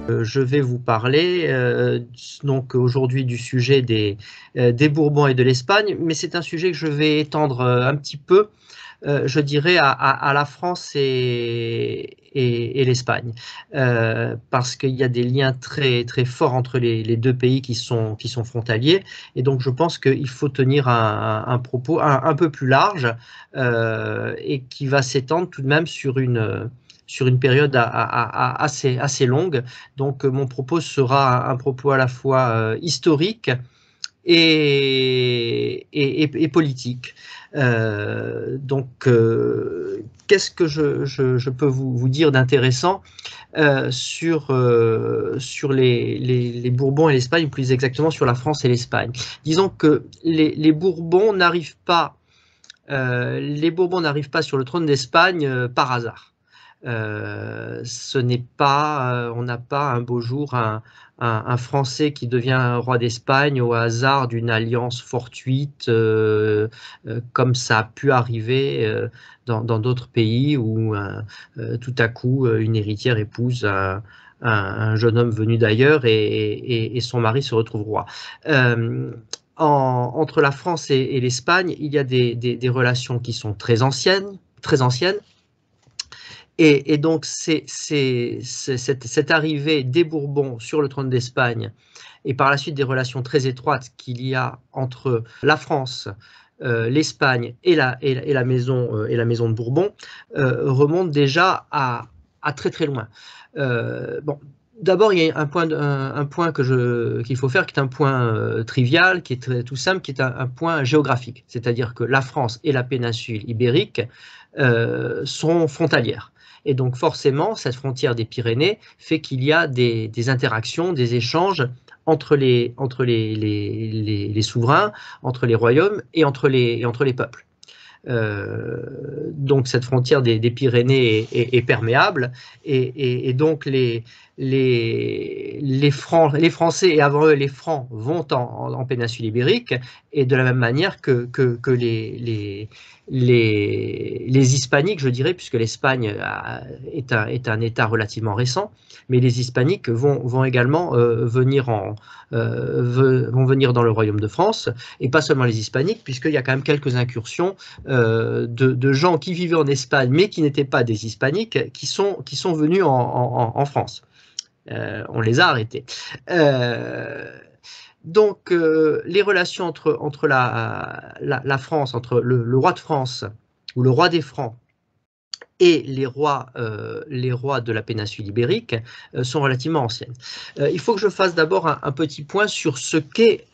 Je vais vous parler donc aujourd'hui du sujet des Bourbons et de l'Espagne, mais c'est un sujet que je vais étendre un petit peu, je dirais, à la France et l'Espagne, parce qu'il y a des liens très, très forts entre les deux pays qui sont frontaliers, et donc je pense qu'il faut tenir un propos un peu plus large et qui va s'étendre tout de même sur une période assez longue. Donc mon propos sera un propos à la fois historique et politique. Qu'est-ce que je peux vous dire d'intéressant sur les Bourbons et l'Espagne, plus exactement sur la France et l'Espagne? Disons que les Bourbons n'arrivent pas sur le trône d'Espagne par hasard. On n'a pas un beau jour un Français qui devient roi d'Espagne au hasard d'une alliance fortuite, comme ça a pu arriver dans d'autres pays où tout à coup une héritière épouse un jeune homme venu d'ailleurs et son mari se retrouve roi. Entre la France et l'Espagne, il y a des relations qui sont très anciennes. Et donc, cette arrivée des Bourbons sur le trône d'Espagne et par la suite des relations très étroites qu'il y a entre la France, l'Espagne et la maison de Bourbon remonte déjà à très très loin. Bon, d'abord, il y a un point qu'il faut faire, qui est un point trivial, qui est tout simple, qui est un point géographique. C'est-à-dire que la France et la péninsule ibérique sont frontalières. Et donc forcément, cette frontière des Pyrénées fait qu'il y a des interactions, des échanges entre les souverains, entre les royaumes et entre les peuples. Donc cette frontière des Pyrénées est perméable, et donc les Français, et avant eux les Francs, vont en péninsule ibérique, et de la même manière que les Hispaniques, je dirais, puisque l'Espagne est un État relativement récent, mais les Hispaniques vont également venir dans le royaume de France, et pas seulement les Hispaniques, puisqu'il y a quand même quelques incursions de gens qui vivaient en Espagne, mais qui n'étaient pas des Hispaniques, qui sont venus en France. On les a arrêtés. Donc, les relations entre la France, entre le roi de France, ou le roi des Francs, et les rois de la péninsule ibérique sont relativement anciennes. Il faut que je fasse d'abord un petit point sur ce qu'est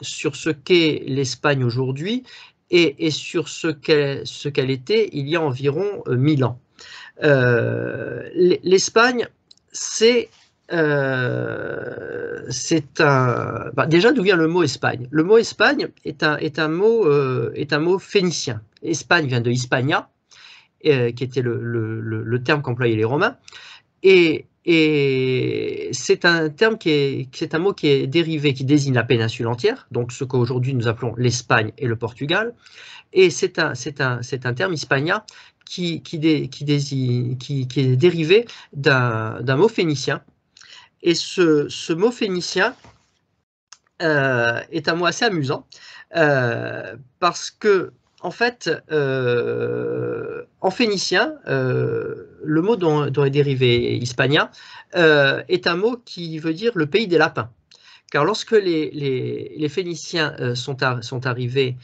l'Espagne aujourd'hui, et sur ce qu'elle était il y a environ 1000 ans. L'Espagne, c'est déjà, d'où vient le mot Espagne? Le mot Espagne est un mot phénicien. Espagne vient de Hispania, qui était le terme qu'employaient les Romains, et c'est un mot qui est dérivé, qui désigne la péninsule entière, donc ce qu'aujourd'hui nous appelons l'Espagne et le Portugal, et c'est un terme hispania qui est dérivé d'un mot phénicien. Et ce mot phénicien est un mot assez amusant, parce que, en fait, en phénicien, le mot dont est dérivé Hispania est un mot qui veut dire le pays des lapins. Car lorsque les Phéniciens sont arrivés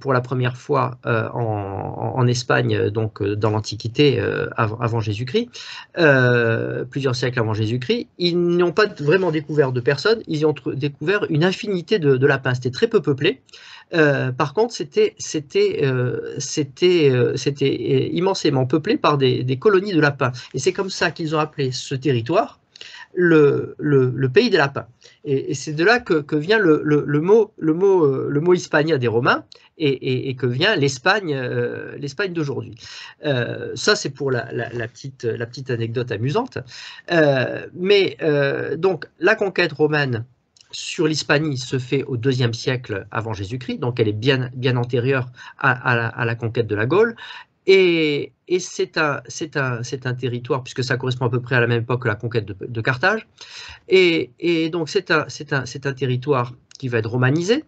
pour la première fois en Espagne, donc dans l'Antiquité, avant Jésus-Christ, plusieurs siècles avant Jésus-Christ, ils n'ont pas vraiment découvert de personnes, ils ont découvert une infinité de lapins. C'était très peu peuplé. Par contre, c'était immensément peuplé par des colonies de lapins. Et c'est comme ça qu'ils ont appelé ce territoire le pays des lapins. Et c'est de là que vient le mot Hispania des Romains, et que vient l'Espagne d'aujourd'hui. Ça, c'est pour la petite anecdote amusante. Donc, la conquête romaine sur l'Hispanie se fait au IIe siècle avant Jésus-Christ, donc elle est bien antérieure à la conquête de la Gaule. Et c'est un territoire, puisque ça correspond à peu près à la même époque que la conquête de Carthage. Et donc c'est un territoire qui va être romanisé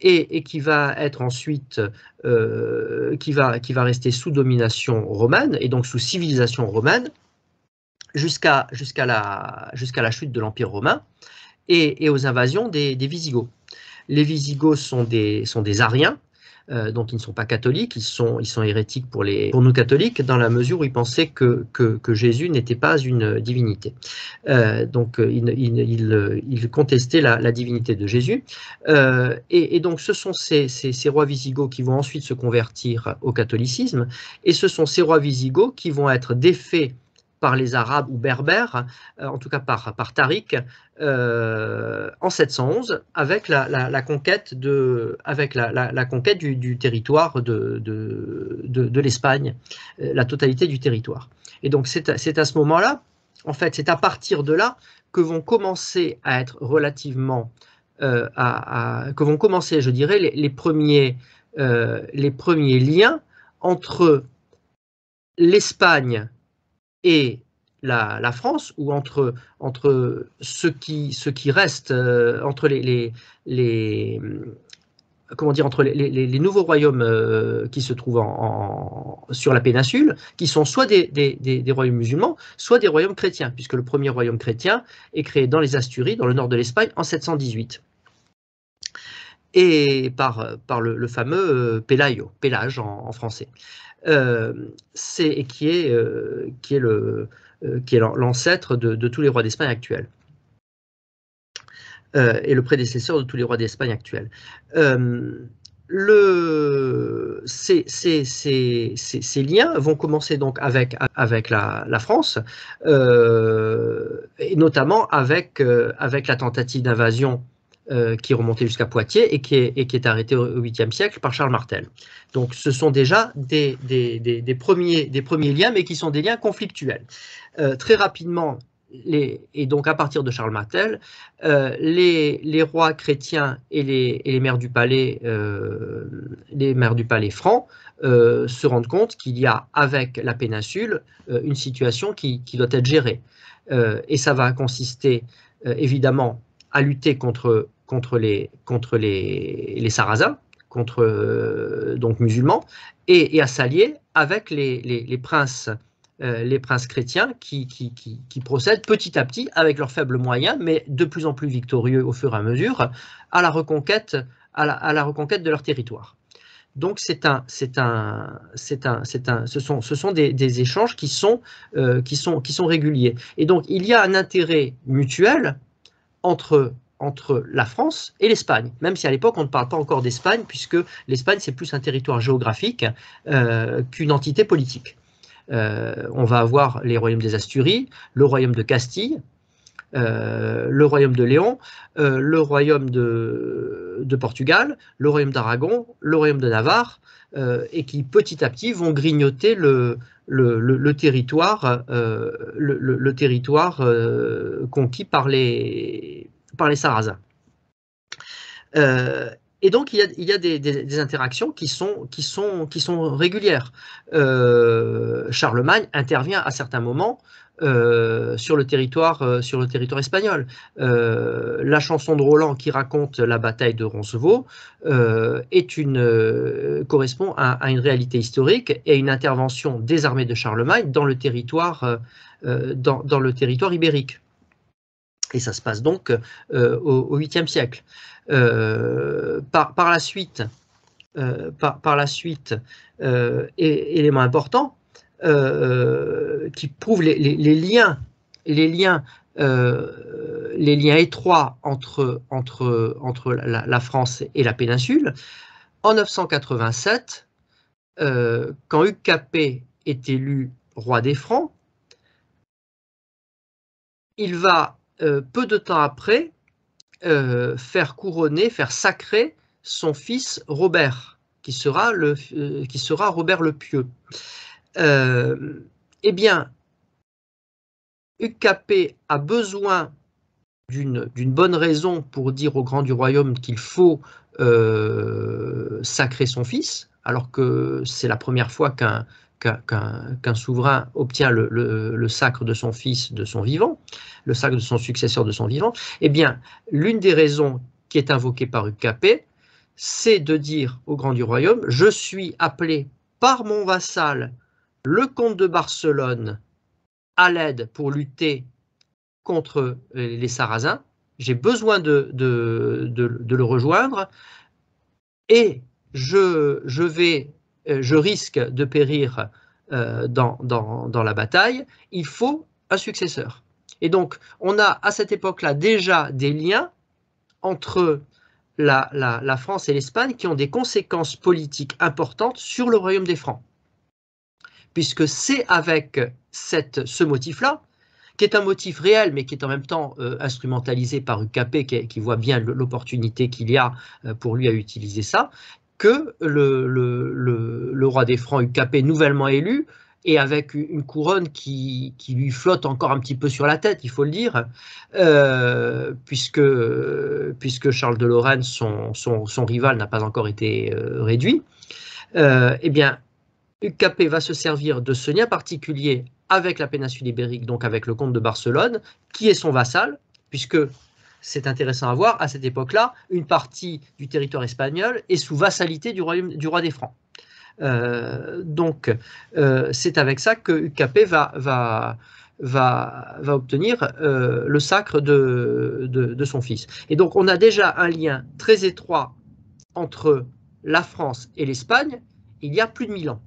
et qui va être ensuite, qui va rester sous domination romaine et donc sous civilisation romaine jusqu'à la chute de l'Empire romain et aux invasions des Wisigoths. Les Wisigoths sont des Ariens, donc ils ne sont pas catholiques, ils sont hérétiques pour nous catholiques, dans la mesure où ils pensaient que Jésus n'était pas une divinité. Donc ils contestaient la divinité de Jésus. Et donc ce sont ces rois wisigoths qui vont ensuite se convertir au catholicisme, et ce sont ces rois wisigoths qui vont être défaits par les Arabes ou Berbères, en tout cas par Tariq, en 711, avec la conquête du territoire de l'Espagne, la totalité du territoire. Et donc c'est à ce moment-là, en fait, c'est à partir de là que vont commencer à être relativement, que vont commencer, je dirais, les premiers liens entre l'Espagne et la France, ou entre ce qui reste, entre entre les nouveaux royaumes qui se trouvent sur la péninsule, qui sont soit des royaumes musulmans, soit des royaumes chrétiens, puisque le premier royaume chrétien est créé dans les Asturies, dans le nord de l'Espagne, en 718. Et par le fameux Pélage en français. Qui est l'ancêtre de tous les rois d'Espagne actuels, et le prédécesseur de tous les rois d'Espagne actuels. Ces liens vont commencer donc avec la France, et notamment avec la tentative d'invasion qui est remontée jusqu'à Poitiers et qui est arrêtée au 8e siècle par Charles Martel. Donc ce sont déjà des premiers liens, mais qui sont des liens conflictuels. Très rapidement, et donc à partir de Charles Martel, les rois chrétiens et les maires du palais, francs, se rendent compte qu'il y a avec la péninsule une situation qui doit être gérée. Et ça va consister évidemment à lutter contre les Sarrasins, donc musulmans, et à s'allier avec les princes chrétiens qui procèdent petit à petit, avec leurs faibles moyens, mais de plus en plus victorieux au fur et à mesure, à la reconquête de leur territoire. Donc ce sont des échanges qui sont réguliers. Et donc il y a un intérêt mutuel entre la France et l'Espagne, même si à l'époque on ne parle pas encore d'Espagne, puisque l'Espagne c'est plus un territoire géographique qu'une entité politique. On va avoir les royaumes des Asturies, le royaume de Castille, le royaume de Léon, le royaume de Portugal, le royaume d'Aragon, le royaume de Navarre, et qui petit à petit vont grignoter le territoire, conquis par les Sarrasins. Et donc il y a des interactions qui sont régulières. Charlemagne intervient à certains moments sur le territoire espagnol. La chanson de Roland qui raconte la bataille de Roncevaux correspond à une réalité historique et à une intervention des armées de Charlemagne dans le territoire ibérique. Et ça se passe donc au 8e siècle. Par la suite, élément important qui prouve les liens étroits entre la France et la péninsule. En 987, quand Hugues Capet est élu roi des Francs, il va peu de temps après faire sacrer son fils Robert, qui sera Robert le Pieux. Eh bien, Hugues Capet a besoin d'une bonne raison pour dire au grand du royaume qu'il faut sacrer son fils, alors que c'est la première fois qu'un souverain obtient le sacre de son fils de son vivant, le sacre de son successeur de son vivant, eh bien, l'une des raisons qui est invoquée par UKP, c'est de dire au grand du royaume, je suis appelé par mon vassal, le comte de Barcelone, à l'aide pour lutter contre les Sarrasins, j'ai besoin de le rejoindre, et je risque de périr dans la bataille, il faut un successeur. Et donc, on a à cette époque-là déjà des liens entre la France et l'Espagne qui ont des conséquences politiques importantes sur le royaume des Francs. Puisque c'est avec ce motif-là, qui est un motif réel, mais qui est en même temps instrumentalisé par UKP, qui voit bien l'opportunité qu'il y a pour lui à utiliser ça, que le roi des Francs UKP nouvellement élu, et avec une couronne qui lui flotte encore un petit peu sur la tête, il faut le dire, puisque Charles de Lorraine, son rival, n'a pas encore été réduit, eh bien, UKP va se servir de ce lien particulier avec la péninsule ibérique, donc avec le comte de Barcelone, qui est son vassal, puisque c'est intéressant à voir, à cette époque-là, une partie du territoire espagnol est sous vassalité du roi des Francs. Donc, c'est avec ça que UKP va obtenir le sacre de son fils. Et donc, on a déjà un lien très étroit entre la France et l'Espagne il y a plus de 1000 ans.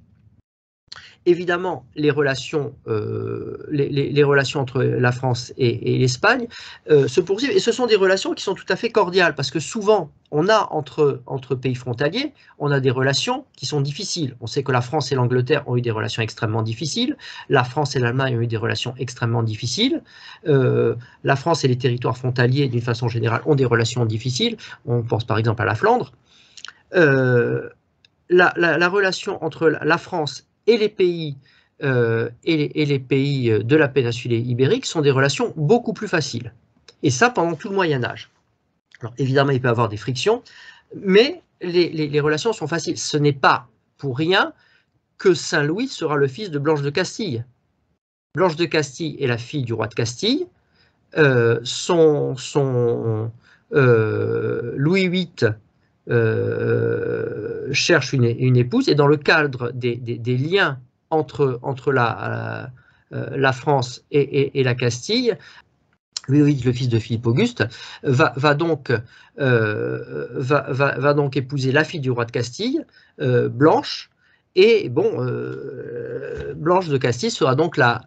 Évidemment, les relations entre la France et l'Espagne se poursuivent, et ce sont des relations qui sont tout à fait cordiales, parce que souvent, on a entre pays frontaliers, on a des relations qui sont difficiles. On sait que la France et l'Angleterre ont eu des relations extrêmement difficiles, la France et l'Allemagne ont eu des relations extrêmement difficiles, la France et les territoires frontaliers, d'une façon générale, ont des relations difficiles. On pense par exemple à la Flandre. La relation entre la France et les pays de la péninsule ibérique sont des relations beaucoup plus faciles. Et ça pendant tout le Moyen-Âge. Alors évidemment, il peut y avoir des frictions, mais les relations sont faciles. Ce n'est pas pour rien que Saint-Louis sera le fils de Blanche de Castille. Blanche de Castille est la fille du roi de Castille. Louis VIII cherche une épouse, et dans le cadre des liens entre la France et la Castille, Louis VIII, le fils de Philippe Auguste, va donc épouser la fille du roi de Castille, Blanche, et bon, Blanche de Castille sera donc la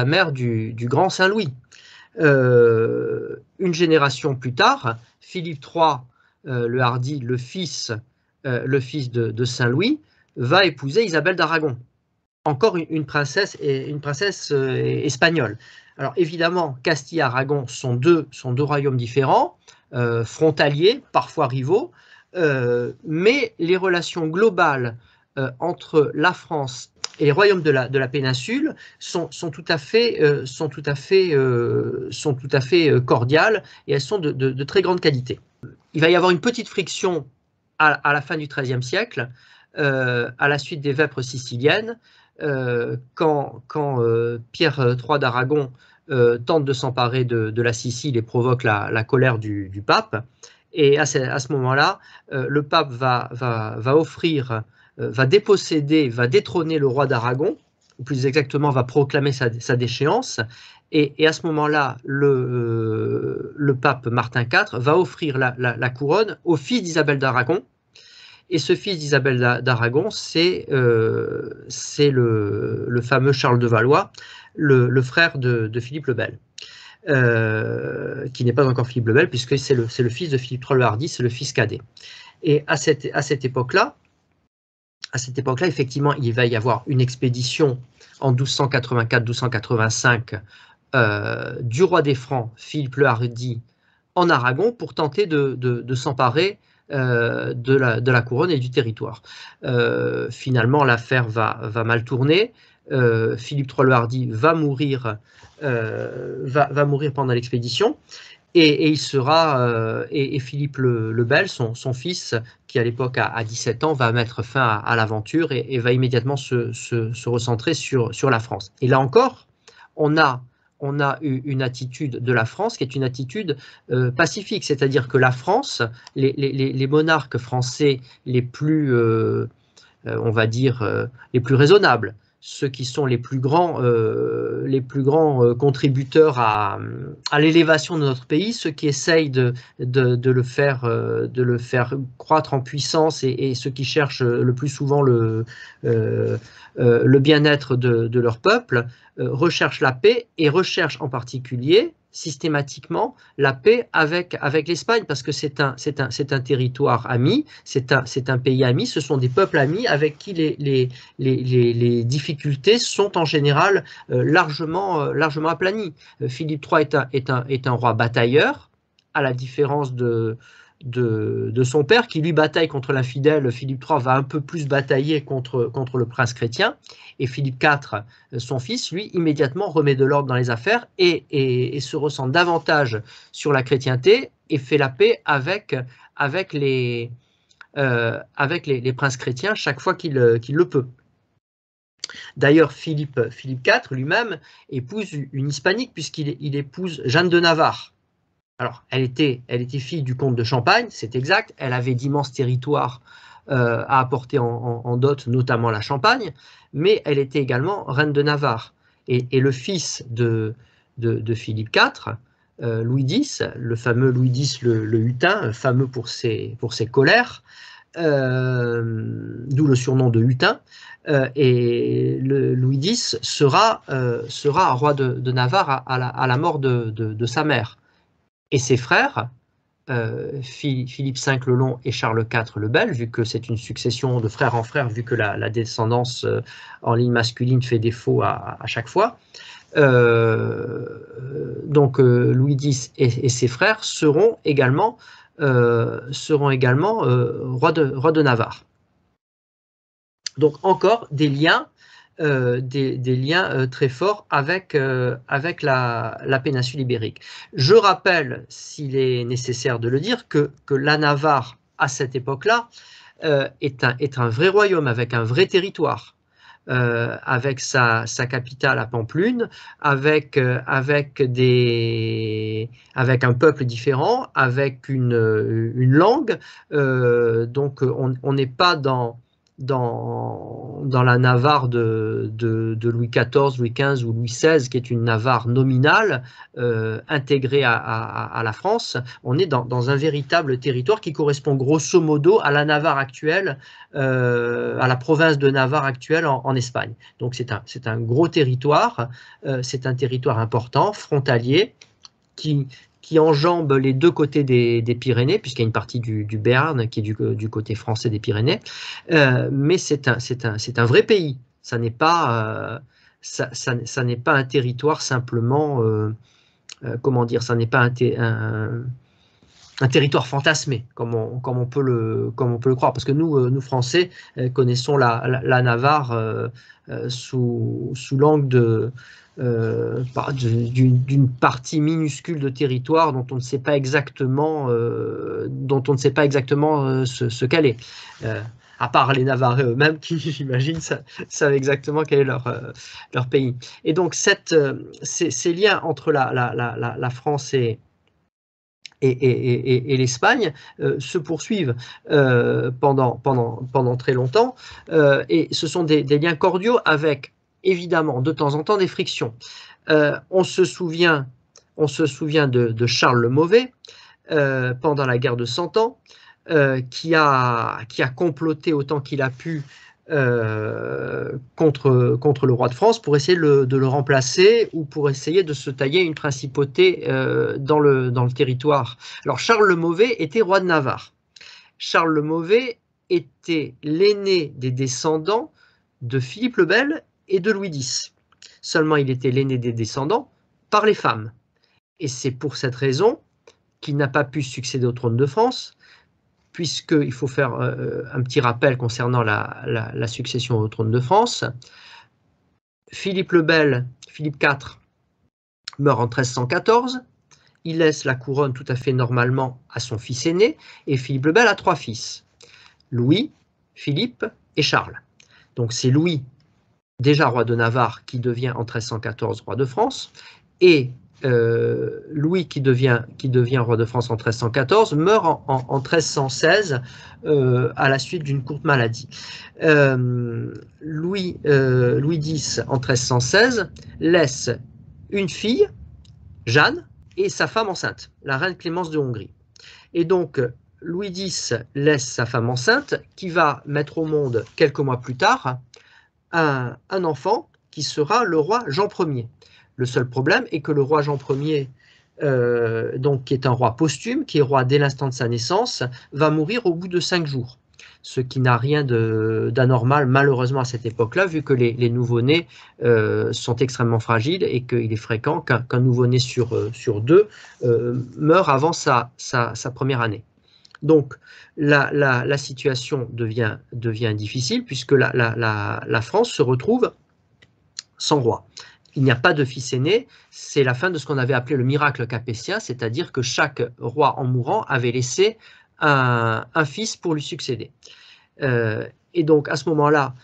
mère du grand Saint-Louis. Une génération plus tard, Philippe III le Hardi, le fils de Saint-Louis, va épouser Isabelle d'Aragon, encore une princesse espagnole. Alors évidemment, Castille et Aragon sont deux royaumes différents, frontaliers, parfois rivaux, mais les relations globales entre la France et les royaumes de la péninsule sont tout à fait cordiales, et elles sont de très grande qualité. Il va y avoir une petite friction à la fin du XIIIe siècle, à la suite des vêpres siciliennes, quand Pierre III d'Aragon tente de s'emparer de la Sicile et provoque la colère du pape. Et à ce moment-là, le pape va déposséder, va détrôner le roi d'Aragon, ou plus exactement va proclamer sa déchéance. Et à ce moment-là, le pape Martin IV va offrir la couronne au fils d'Isabelle d'Aragon. Et ce fils d'Isabelle d'Aragon, c'est le fameux Charles de Valois, le frère de Philippe le Bel, qui n'est pas encore Philippe le Bel, puisque c'est le fils de Philippe III le Hardi, c'est le fils cadet. Et à cette époque-là, effectivement, il va y avoir une expédition en 1284-1285 du roi des Francs, Philippe le Hardi, en Aragon, pour tenter de s'emparer de la couronne et du territoire. Finalement, l'affaire va mal tourner. Philippe III le Hardi va mourir pendant l'expédition. Et il sera, et Philippe le Bel, son fils, qui à l'époque a 17 ans, va mettre fin à l'aventure et va immédiatement se recentrer sur la France. Et là encore, on a eu une attitude de la France qui est une attitude pacifique, c'est-à-dire que la France, les monarques français les plus, on va dire, les plus raisonnables, ceux qui sont les plus grands contributeurs à l'élévation de notre pays, ceux qui essayent de le faire croître en puissance et ceux qui cherchent le plus souvent le bien-être de leur peuple, recherchent la paix et recherchent en particulier systématiquement la paix avec l'Espagne, parce que c'est un territoire ami, c'est un pays ami, ce sont des peuples amis avec qui les difficultés sont en général largement aplanies. Philippe III est un roi batailleur, à la différence de son père, qui lui bataille contre l'infidèle. Philippe III va un peu plus batailler contre le prince chrétien, et Philippe IV, son fils, lui, immédiatement remet de l'ordre dans les affaires et se ressent davantage sur la chrétienté et fait la paix avec les princes chrétiens chaque fois qu'il le peut. D'ailleurs, Philippe IV lui-même épouse une hispanique, puisqu'il épouse Jeanne de Navarre. Alors, elle était fille du comte de Champagne, c'est exact, elle avait d'immenses territoires à apporter en dot, notamment la Champagne, mais elle était également reine de Navarre. Et le fils de Philippe IV, Louis X, le fameux Louis X le Hutin, fameux pour ses colères, d'où le surnom de Hutin, et Louis X sera roi de Navarre à la mort de sa mère. Et ses frères, Philippe V le Long et Charles IV le Bel, vu que c'est une succession de frère en frère, vu que la descendance en ligne masculine fait défaut à chaque fois, donc Louis X et ses frères seront également rois de Navarre. Donc encore des liens très forts avec la péninsule ibérique. Je rappelle, s'il est nécessaire de le dire, que la Navarre, à cette époque-là, est un vrai royaume avec un vrai territoire, avec sa capitale à Pampelune, avec un peuple différent, avec une langue. Donc on n'est pas dans la Navarre de Louis XIV, Louis XV ou Louis XVI, qui est une Navarre nominale intégrée à la France. On est dans un véritable territoire qui correspond grosso modo à la Navarre actuelle, à la province de Navarre actuelle en Espagne. Donc c'est un gros territoire, c'est un territoire important, frontalier, qui enjambe les deux côtés des Pyrénées, puisqu'il y a une partie du Béarn qui est du côté français des Pyrénées, mais c'est un vrai pays. Ça n'est pas un territoire simplement, comment dire, ça n'est pas un territoire fantasmé, comme on peut le croire, parce que nous Français, connaissons la Navarre sous l'angle d'une partie minuscule de territoire dont on ne sait pas exactement ce qu'elle est. À part les Navarrais eux-mêmes qui, j'imagine, savent exactement quel est leur pays. Et donc ces liens entre la France et l'Espagne se poursuivent pendant très longtemps, et ce sont des liens cordiaux avec, évidemment, de temps en temps des frictions. On se souvient de Charles le Mauvais pendant la guerre de 100 ans, qui a comploté autant qu'il a pu contre le roi de France pour essayer de le remplacer, ou pour essayer de se tailler une principauté dans le territoire. Alors Charles le Mauvais était roi de Navarre. Charles le Mauvais était l'aîné des descendants de Philippe le Bel et de Louis X. Seulement il était l'aîné des descendants par les femmes. Et c'est pour cette raison qu'il n'a pas pu succéder au trône de France, puisqu'il faut faire un petit rappel concernant la succession au trône de France. Philippe le Bel, Philippe IV, meurt en 1314, il laisse la couronne tout à fait normalement à son fils aîné, et Philippe le Bel a 3 fils, Louis, Philippe et Charles. Donc c'est Louis, déjà roi de Navarre, qui devient en 1314 roi de France, et Louis, qui devient roi de France en 1314, meurt en 1316 à la suite d'une courte maladie. Louis X, en 1316, laisse une fille, Jeanne, et sa femme enceinte, la reine Clémence de Hongrie. Et donc, Louis X laisse sa femme enceinte, qui va mettre au monde, quelques mois plus tard, un enfant qui sera le roi Jean Ier. Le seul problème est que le roi Jean Ier, donc, qui est un roi posthume, qui est roi dès l'instant de sa naissance, va mourir au bout de 5 jours. Ce qui n'a rien d'anormal, malheureusement, à cette époque-là, vu que les nouveau-nés sont extrêmement fragiles et qu'il est fréquent qu'un nouveau-né sur 2 meure avant sa première année. Donc, la situation devient difficile, puisque la France se retrouve sans roi. Il n'y a pas de fils aîné, c'est la fin de ce qu'on avait appelé le miracle capétien, c'est-à-dire que chaque roi en mourant avait laissé un fils pour lui succéder. Et donc à ce moment-là,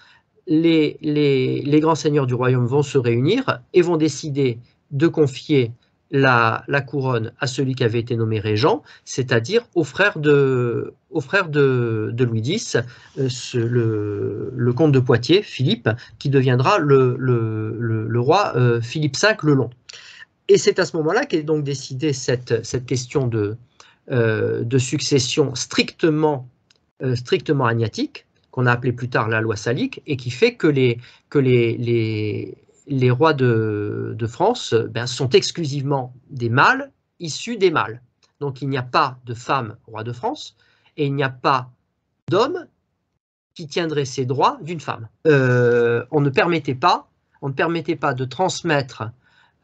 les grands seigneurs du royaume vont se réunir et vont décider de confier la couronne à celui qui avait été nommé régent, c'est-à-dire au frère de Louis X, le comte de Poitiers, Philippe, qui deviendra le roi Philippe V le Long. Et c'est à ce moment-là qu'est donc décidée cette question de succession strictement agnatique, qu'on a appelé plus tard la loi salique, et qui fait que les rois de France sont exclusivement des mâles issus des mâles. Donc il n'y a pas de femme roi de France, et il n'y a pas d'homme qui tiendrait ses droits d'une femme. On ne permettait pas de transmettre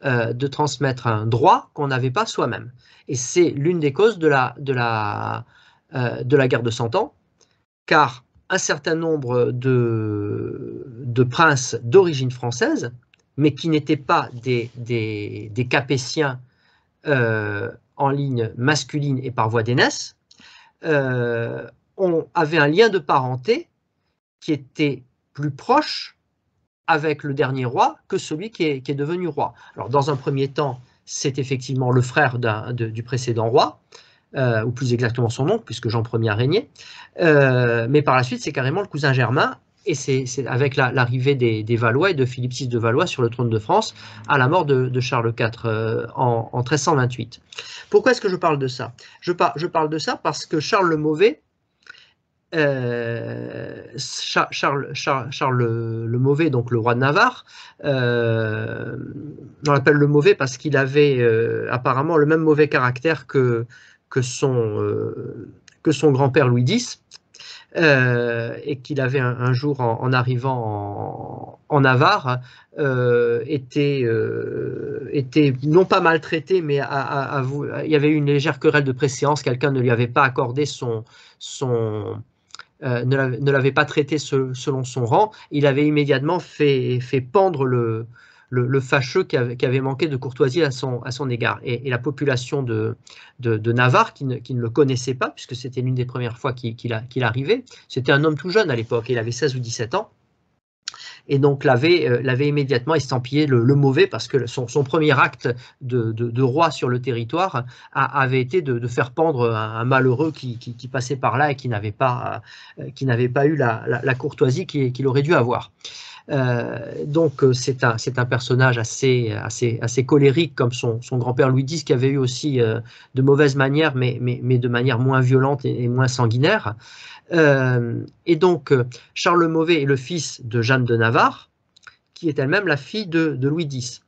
un droit qu'on n'avait pas soi-même. Et c'est l'une des causes de la guerre de 100 ans, car un certain nombre de princes d'origine française, mais qui n'étaient pas des capétiens en ligne masculine et par voie d'aînesse, avaient un lien de parenté qui était plus proche avec le dernier roi que celui qui est devenu roi. Alors dans un premier temps, c'est effectivement le frère du précédent roi, ou plus exactement son oncle, puisque Jean Ier a régné, mais par la suite c'est carrément le cousin germain, et c'est avec l'arrivée des Valois et de Philippe VI de Valois sur le trône de France à la mort de Charles IV en 1328. Pourquoi est-ce que je parle de ça? Je parle de ça parce que Charles le Mauvais, Charles le Mauvais, donc le roi de Navarre, on l'appelle le Mauvais parce qu'il avait apparemment le même mauvais caractère que son grand-père Louis X, et qu'il avait un jour, en arrivant en Navarre, était non pas maltraité, mais il y avait eu une légère querelle de préséance, quelqu'un ne lui avait pas accordé ne l'avait pas traité selon son rang. Il avait immédiatement fait pendre le fâcheux qui avait manqué de courtoisie à son égard. Et la population de Navarre, qui ne le connaissait pas, puisque c'était l'une des premières fois qu'il arrivait, c'était un homme tout jeune à l'époque, il avait 16 ou 17 ans, et donc l'avait immédiatement estampillé le mauvais, parce que son premier acte de roi sur le territoire avait été de faire pendre un malheureux qui passait par là et qui n'avait pas eu la courtoisie qu'il aurait dû avoir. Donc c'est un personnage assez colérique, comme son grand-père Louis X, qui avait eu aussi de mauvaises manières, mais de manière moins violente et moins sanguinaire. Et donc Charles le Mauvais est le fils de Jeanne de Navarre, qui est elle-même la fille de Louis X.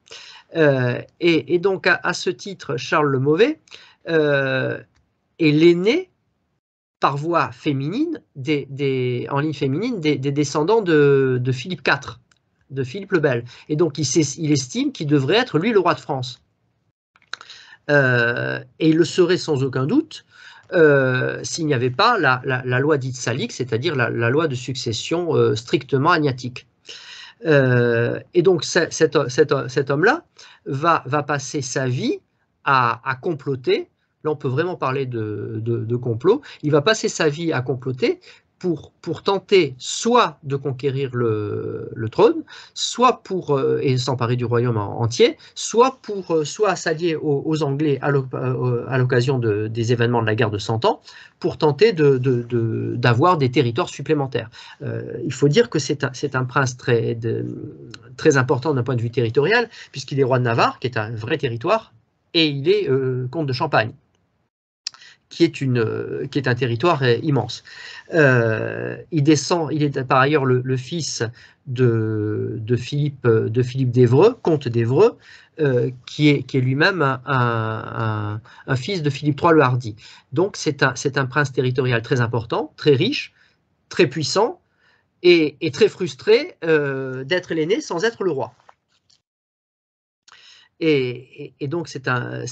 Et donc à ce titre, Charles le Mauvais est l'aîné par voie féminine, en ligne féminine, des descendants de Philippe IV, de Philippe le Bel. Et donc il estime qu'il devrait être lui le roi de France. Et il le serait sans aucun doute s'il n'y avait pas la loi dite salique, c'est-à-dire la loi de succession strictement agnatique. Et donc cet homme-là va passer sa vie à comploter. Là, on peut vraiment parler de complot. Il va passer sa vie à comploter pour tenter soit de conquérir le trône, soit et s'emparer du royaume entier, soit s'allier aux Anglais à l'occasion des événements de la guerre de 100 ans, pour tenter d'avoir des territoires supplémentaires. Il faut dire que c'est un prince très important d'un point de vue territorial, puisqu'il est roi de Navarre, qui est un vrai territoire, et il est comte de Champagne, qui est un territoire immense. Il est par ailleurs le fils de Philippe d'Évreux, comte d'Évreux, qui est lui-même un fils de Philippe III le Hardi. Donc c'est un prince territorial très important, très riche, très puissant, et très frustré d'être l'aîné sans être le roi. Et donc c'est un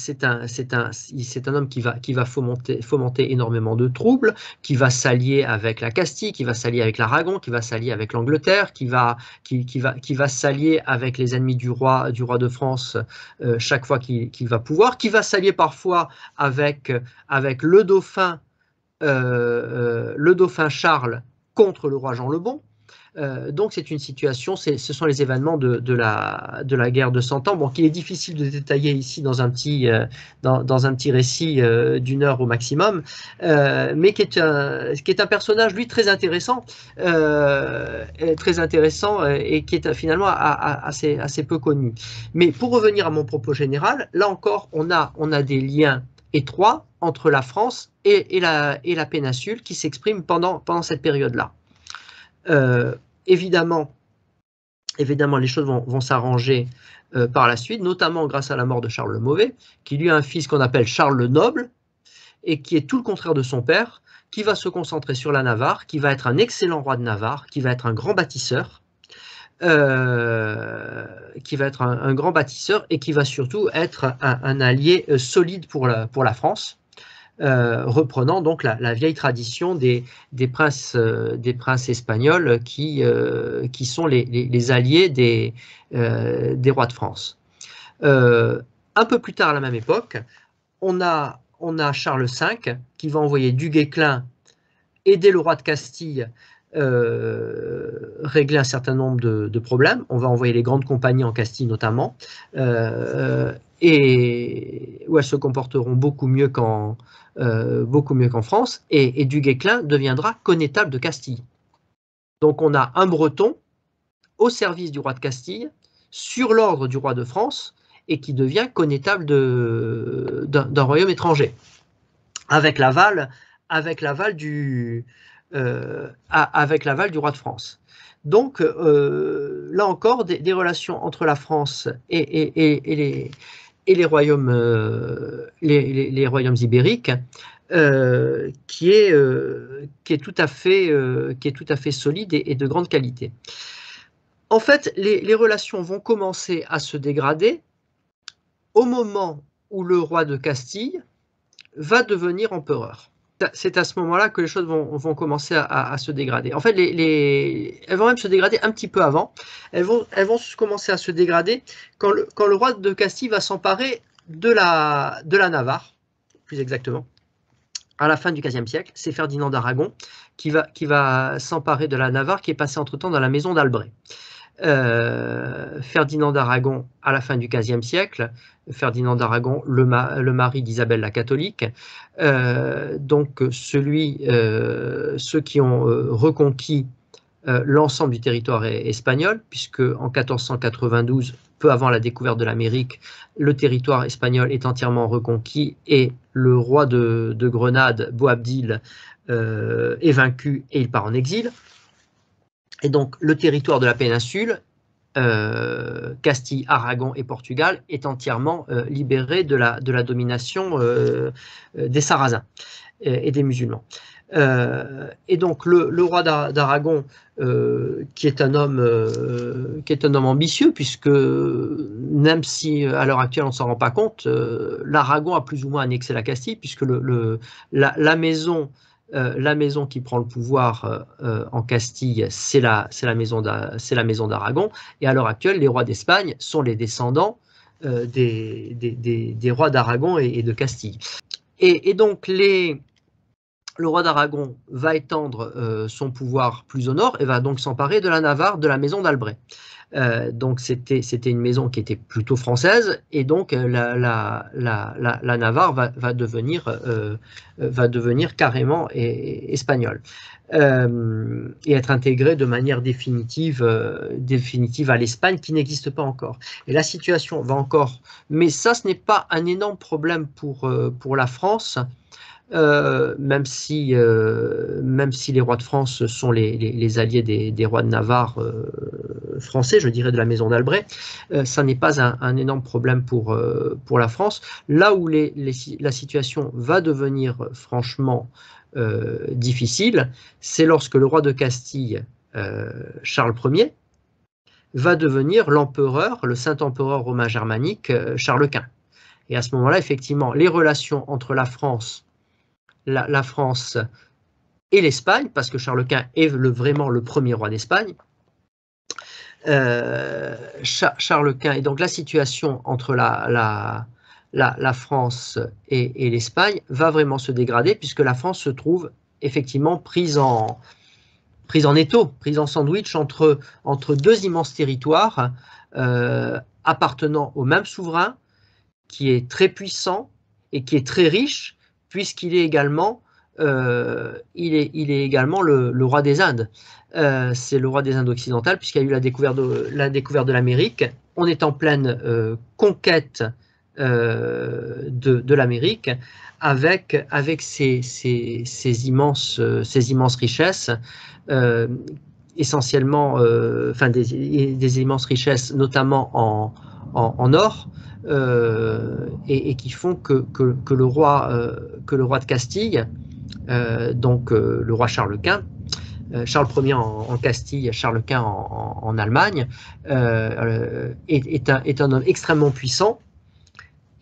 homme qui va fomenter énormément de troubles, qui va s'allier avec la Castille, qui va s'allier avec l'Aragon, qui va s'allier avec l'Angleterre, qui va s'allier avec les ennemis du roi de France chaque fois qu'il va pouvoir, qui va s'allier parfois avec le dauphin Charles contre le roi Jean le Bon. Donc c'est une situation, ce sont les événements de la guerre de 100 ans, bon, qu'il est difficile de détailler ici dans un petit récit d'1 heure au maximum, mais qui est un personnage, lui, très intéressant et qui est finalement assez peu connu. Mais pour revenir à mon propos général, là encore, on a des liens étroits entre la France et la péninsule qui s'expriment pendant cette période-là. Évidemment, les choses vont s'arranger par la suite, notamment grâce à la mort de Charles le Mauvais, qui lui a un fils qu'on appelle Charles le Noble, et qui est tout le contraire de son père, qui va se concentrer sur la Navarre, qui va être un excellent roi de Navarre, qui va être un grand bâtisseur, et qui va surtout être un allié solide pour la France. Reprenant donc la vieille tradition des princes espagnols qui sont les alliés des rois de France. Un peu plus tard, à la même époque, on a Charles V qui va envoyer du Guesclin aider le roi de Castille régler un certain nombre de problèmes. On va envoyer les grandes compagnies en Castille notamment, et où elles se comporteront beaucoup mieux qu'en France, et du Guesclin deviendra connétable de Castille. Donc on a un Breton au service du roi de Castille, sur l'ordre du roi de France, et qui devient connétable d'un royaume étranger, avec l'aval du roi de France. Donc là encore, des relations entre la France et les royaumes ibériques qui est tout à fait solide et de grande qualité. En fait, les relations vont commencer à se dégrader au moment où le roi de Castille va devenir empereur. C'est à ce moment-là que les choses vont commencer à se dégrader. En fait, elles vont même se dégrader un petit peu avant. Elles vont commencer à se dégrader quand le roi de Castille va s'emparer de la Navarre, plus exactement, à la fin du XVe siècle. C'est Ferdinand d'Aragon qui va s'emparer de la Navarre, qui est passé entre-temps dans la maison d'Albret. Ferdinand d'Aragon à la fin du XVe siècle, Ferdinand d'Aragon, le mari d'Isabelle la catholique, donc ceux qui ont reconquis l'ensemble du territoire espagnol, puisque en 1492, peu avant la découverte de l'Amérique, le territoire espagnol est entièrement reconquis et le roi de Grenade, Boabdil, est vaincu et il part en exil. Et donc, le territoire de la péninsule, Castille, Aragon et Portugal, est entièrement libéré de la domination des Sarrasins et des musulmans. Et donc, le roi d'Aragon, qui est un homme ambitieux, puisque même si à l'heure actuelle on ne s'en rend pas compte, l'Aragon a plus ou moins annexé la Castille, puisque la maison qui prend le pouvoir en Castille, c'est la maison d'Aragon. Et à l'heure actuelle, les rois d'Espagne sont les descendants des rois d'Aragon et de Castille. Et donc le roi d'Aragon va étendre son pouvoir plus au nord et va donc s'emparer de la Navarre, de la maison d'Albret. Donc c'était une maison qui était plutôt française, et donc la Navarre va devenir carrément espagnole, et être intégrée de manière définitive à l'Espagne, qui n'existe pas encore. Et la situation va encore, mais ça, ce n'est pas un énorme problème pour la France. Même si les rois de France sont les alliés des rois de Navarre français, je dirais de la maison d'Albret, ça n'est pas un énorme problème pour la France. Là où la situation va devenir franchement difficile, c'est lorsque le roi de Castille, Charles Ier, va devenir l'empereur, le saint-empereur romain germanique, Charles Quint. Et à ce moment-là, effectivement, les relations entre la France et l'Espagne, parce que Charles Quint est vraiment le premier roi d'Espagne, Charles Quint, et donc la situation entre la France et l'Espagne va vraiment se dégrader, puisque la France se trouve effectivement prise en étau, prise en sandwich entre deux immenses territoires appartenant au même souverain, qui est très puissant et qui est très riche, puisqu'il est également, le roi des Indes. C'est le roi des Indes occidentales, puisqu'il y a eu la découverte de l'Amérique. On est en pleine conquête de l'Amérique, avec ces immenses richesses, essentiellement, des immenses richesses, notamment en or, et qui font que le roi de Castille, donc le roi Charles Quint, Charles Ier en Castille, Charles Quint en Allemagne, est un homme extrêmement puissant,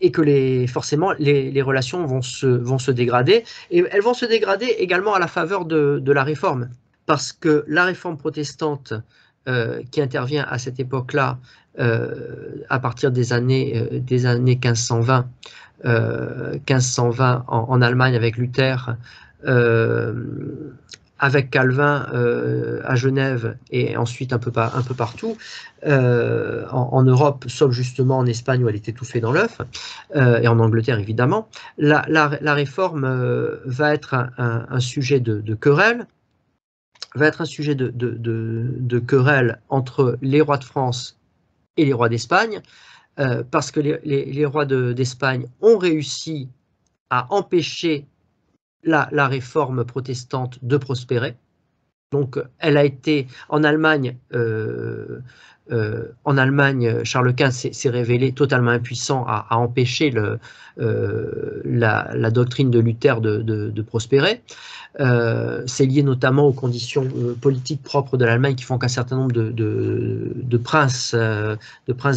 et que forcément les relations vont se dégrader, et elles vont se dégrader également à la faveur de la Réforme, parce que la Réforme protestante qui intervient à cette époque-là, à partir des années 1520, en Allemagne avec Luther, avec Calvin à Genève, et ensuite un peu partout en Europe, sauf justement en Espagne où elle est étouffée dans l'œuf, et en Angleterre évidemment. La Réforme va être un sujet de querelle, entre les rois de France et les rois d'Espagne, parce que les rois d'Espagne ont réussi à empêcher la Réforme protestante de prospérer. Donc, elle a été en Allemagne. Charles Quint s'est révélé totalement impuissant à empêcher la doctrine de Luther de prospérer. C'est lié notamment aux conditions politiques propres de l'Allemagne, qui font qu'un certain nombre de princes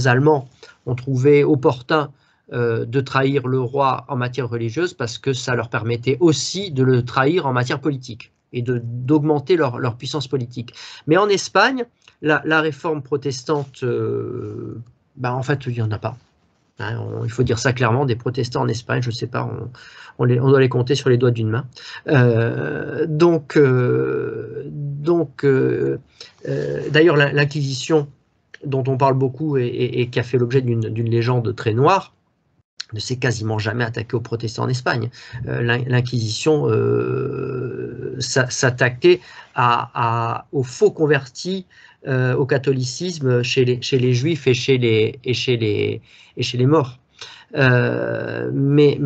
allemands ont trouvé opportun de trahir le roi en matière religieuse, parce que ça leur permettait aussi de le trahir en matière politique et d'augmenter leur puissance politique. Mais en Espagne, la Réforme protestante, en fait, il n'y en a pas. Hein, il faut dire ça clairement, des protestants en Espagne, je ne sais pas, on doit les compter sur les doigts d'une main. D'ailleurs, l'Inquisition, dont on parle beaucoup et qui a fait l'objet d'une légende très noire, ne s'est quasiment jamais attaqué aux protestants en Espagne. L'Inquisition s'attaquait aux faux convertis au catholicisme chez les juifs et chez les morts. Mais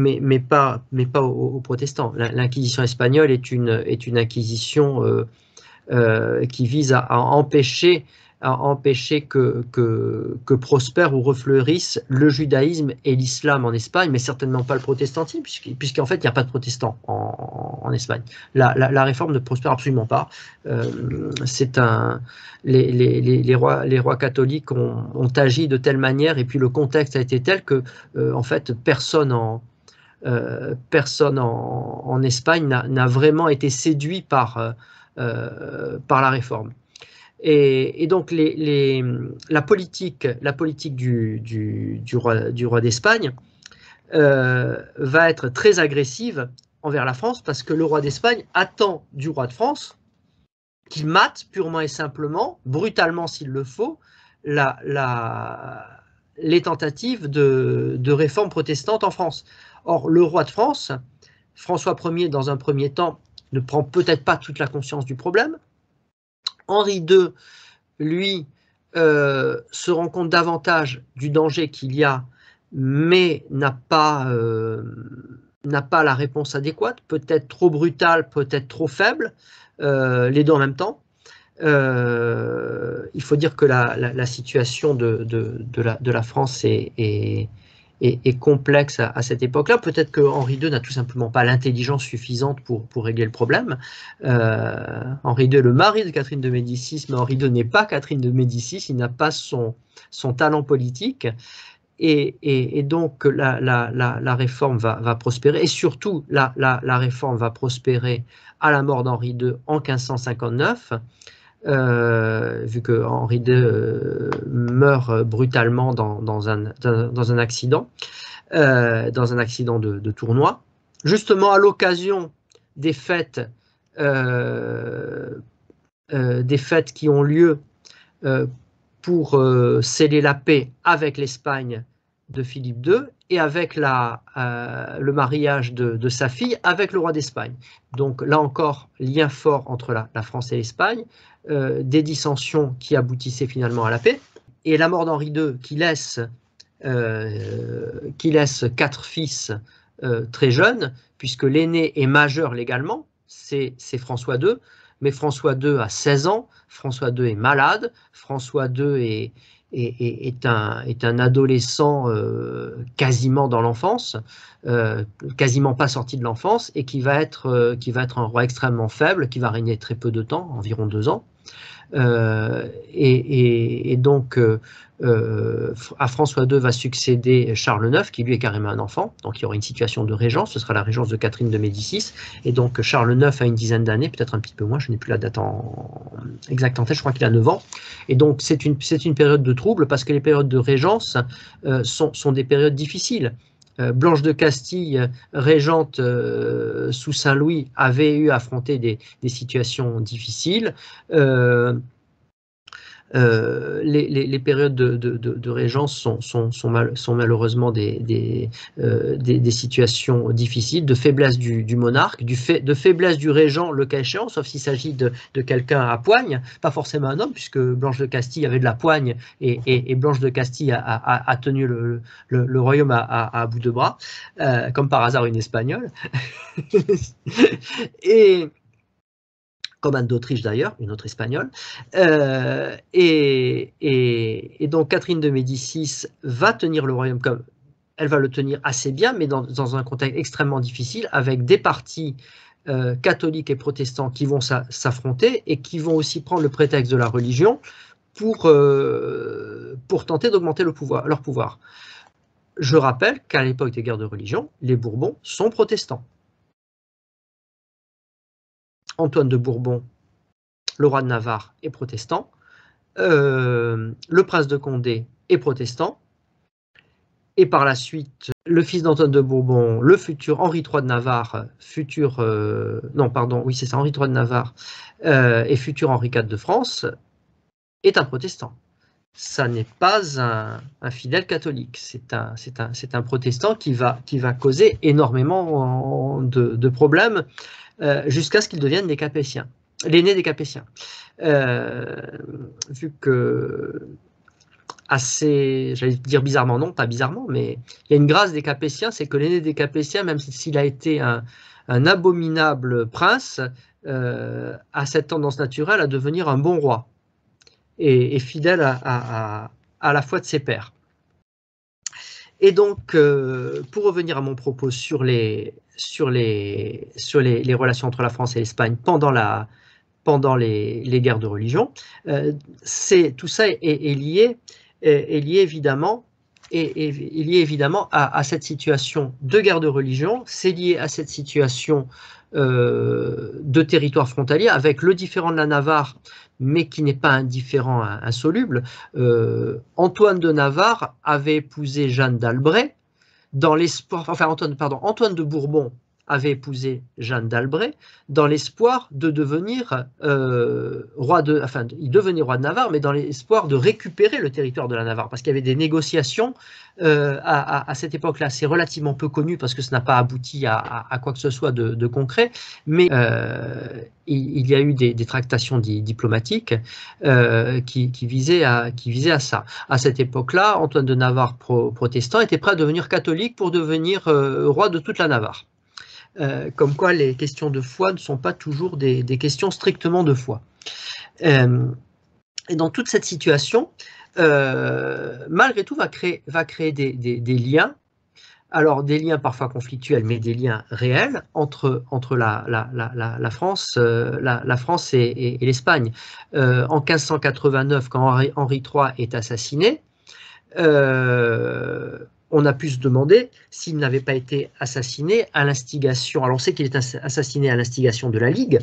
pas aux protestants. L'Inquisition espagnole est une inquisition qui vise à empêcher que prospèrent ou refleurissent le judaïsme et l'islam en Espagne, mais certainement pas le protestantisme, puisqu'en fait, il n'y a pas de protestants en Espagne. La Réforme ne prospère absolument pas. Les rois catholiques ont agi de telle manière, et puis le contexte a été tel que, en fait, personne en Espagne n'a vraiment été séduit par la Réforme. Et donc la politique du roi d'Espagne va être très agressive envers la France, parce que le roi d'Espagne attend du roi de France qu'il mate purement et simplement, brutalement s'il le faut, les tentatives de réforme protestante en France. Or, le roi de France, François Ier, dans un premier temps, ne prend peut-être pas toute la conscience du problème. Henri II, lui, se rend compte davantage du danger qu'il y a, mais n'a pas la réponse adéquate, peut-être trop brutale, peut-être trop faible, les deux en même temps. Il faut dire que la situation de la France est complexe à cette époque-là. Peut-être que Henri II n'a tout simplement pas l'intelligence suffisante pour régler le problème. Henri II est le mari de Catherine de Médicis, mais Henri II n'est pas Catherine de Médicis, il n'a pas son talent politique. Et donc la réforme va prospérer, et surtout la réforme va prospérer à la mort d'Henri II en 1559, vu que Henri II meurt brutalement dans un accident, de tournoi, justement à l'occasion des fêtes qui ont lieu pour sceller la paix avec l'Espagne de Philippe II, et avec le mariage de sa fille avec le roi d'Espagne. Donc là encore, lien fort entre la France et l'Espagne, des dissensions qui aboutissaient finalement à la paix, et la mort d'Henri II qui laisse 4 fils très jeunes, puisque l'aîné est majeur légalement, c'est François II, mais François II a 16 ans, François II est malade, François II est un adolescent quasiment dans l'enfance, quasiment pas sorti de l'enfance, et qui va être un roi extrêmement faible, qui va régner très peu de temps, environ 2 ans. Et donc à François II va succéder Charles IX, qui lui est carrément un enfant, donc il y aura une situation de régence, ce sera la régence de Catherine de Médicis, et donc Charles IX a une dizaine d'années, peut-être un petit peu moins, je n'ai plus la date exacte en tête, je crois qu'il a 9 ans, et donc c'est une période de trouble, parce que les périodes de régence sont des périodes difficiles. Blanche de Castille, régente sous Saint-Louis, avait eu à affronter des situations difficiles. Les périodes de régence sont malheureusement des situations difficiles, de faiblesse du monarque, de faiblesse du régent, le cas échéant, sauf s'il s'agit de quelqu'un à poigne, pas forcément un homme, puisque Blanche de Castille avait de la poigne, et Blanche de Castille a tenu le royaume à bout de bras, comme par hasard une Espagnole. Et comme Anne d'Autriche d'ailleurs, une autre espagnole. Et donc Catherine de Médicis va tenir le royaume comme elle va le tenir assez bien, mais dans un contexte extrêmement difficile, avec des partis catholiques et protestants qui vont s'affronter, et qui vont aussi prendre le prétexte de la religion pour tenter d'augmenter leur pouvoir. Je rappelle qu'à l'époque des guerres de religion, les Bourbons sont protestants. Antoine de Bourbon, le roi de Navarre, est protestant. Le prince de Condé est protestant. Et par la suite, le fils d'Antoine de Bourbon, le futur Henri III de Navarre, Henri III de Navarre et futur Henri IV de France, est un protestant. Ça n'est pas un fidèle catholique, c'est un protestant qui va causer énormément de problèmes jusqu'à ce qu'il devienne l'aîné des Capétiens. Vu que, j'allais dire bizarrement, non, pas bizarrement, mais il y a une grâce des Capétiens, c'est que l'aîné des Capétiens, même s'il a été un abominable prince, a cette tendance naturelle à devenir un bon roi, et fidèle à la foi de ses pairs. Et donc, pour revenir à mon propos sur les relations entre la France et l'Espagne pendant les guerres de religion, tout ça est lié évidemment est lié évidemment à cette situation de guerre de religion, c'est lié à cette situation de territoire frontalier avec le différend de la Navarre, mais qui n'est pas un différend insoluble. Antoine de Navarre avait épousé Jeanne d'Albret dans l'espoir, enfin Antoine de Bourbon avait épousé Jeanne d'Albret dans l'espoir de devenir il devenait roi de Navarre, mais dans l'espoir de récupérer le territoire de la Navarre, parce qu'il y avait des négociations à cette époque-là. C'est relativement peu connu parce que ça n'a pas abouti à quoi que ce soit de concret, mais il y a eu des tractations diplomatiques qui visaient à ça. À cette époque-là, Antoine de Navarre, protestant, était prêt à devenir catholique pour devenir roi de toute la Navarre. Comme quoi les questions de foi ne sont pas toujours des questions strictement de foi. Et dans toute cette situation, malgré tout, va créer des liens, alors des liens parfois conflictuels, mais des liens réels entre la France, la France et l'Espagne. En 1589, quand Henri III est assassiné, on a pu se demander s'il n'avait pas été assassiné à l'instigation. Alors on sait qu'il est assassiné à l'instigation de la Ligue,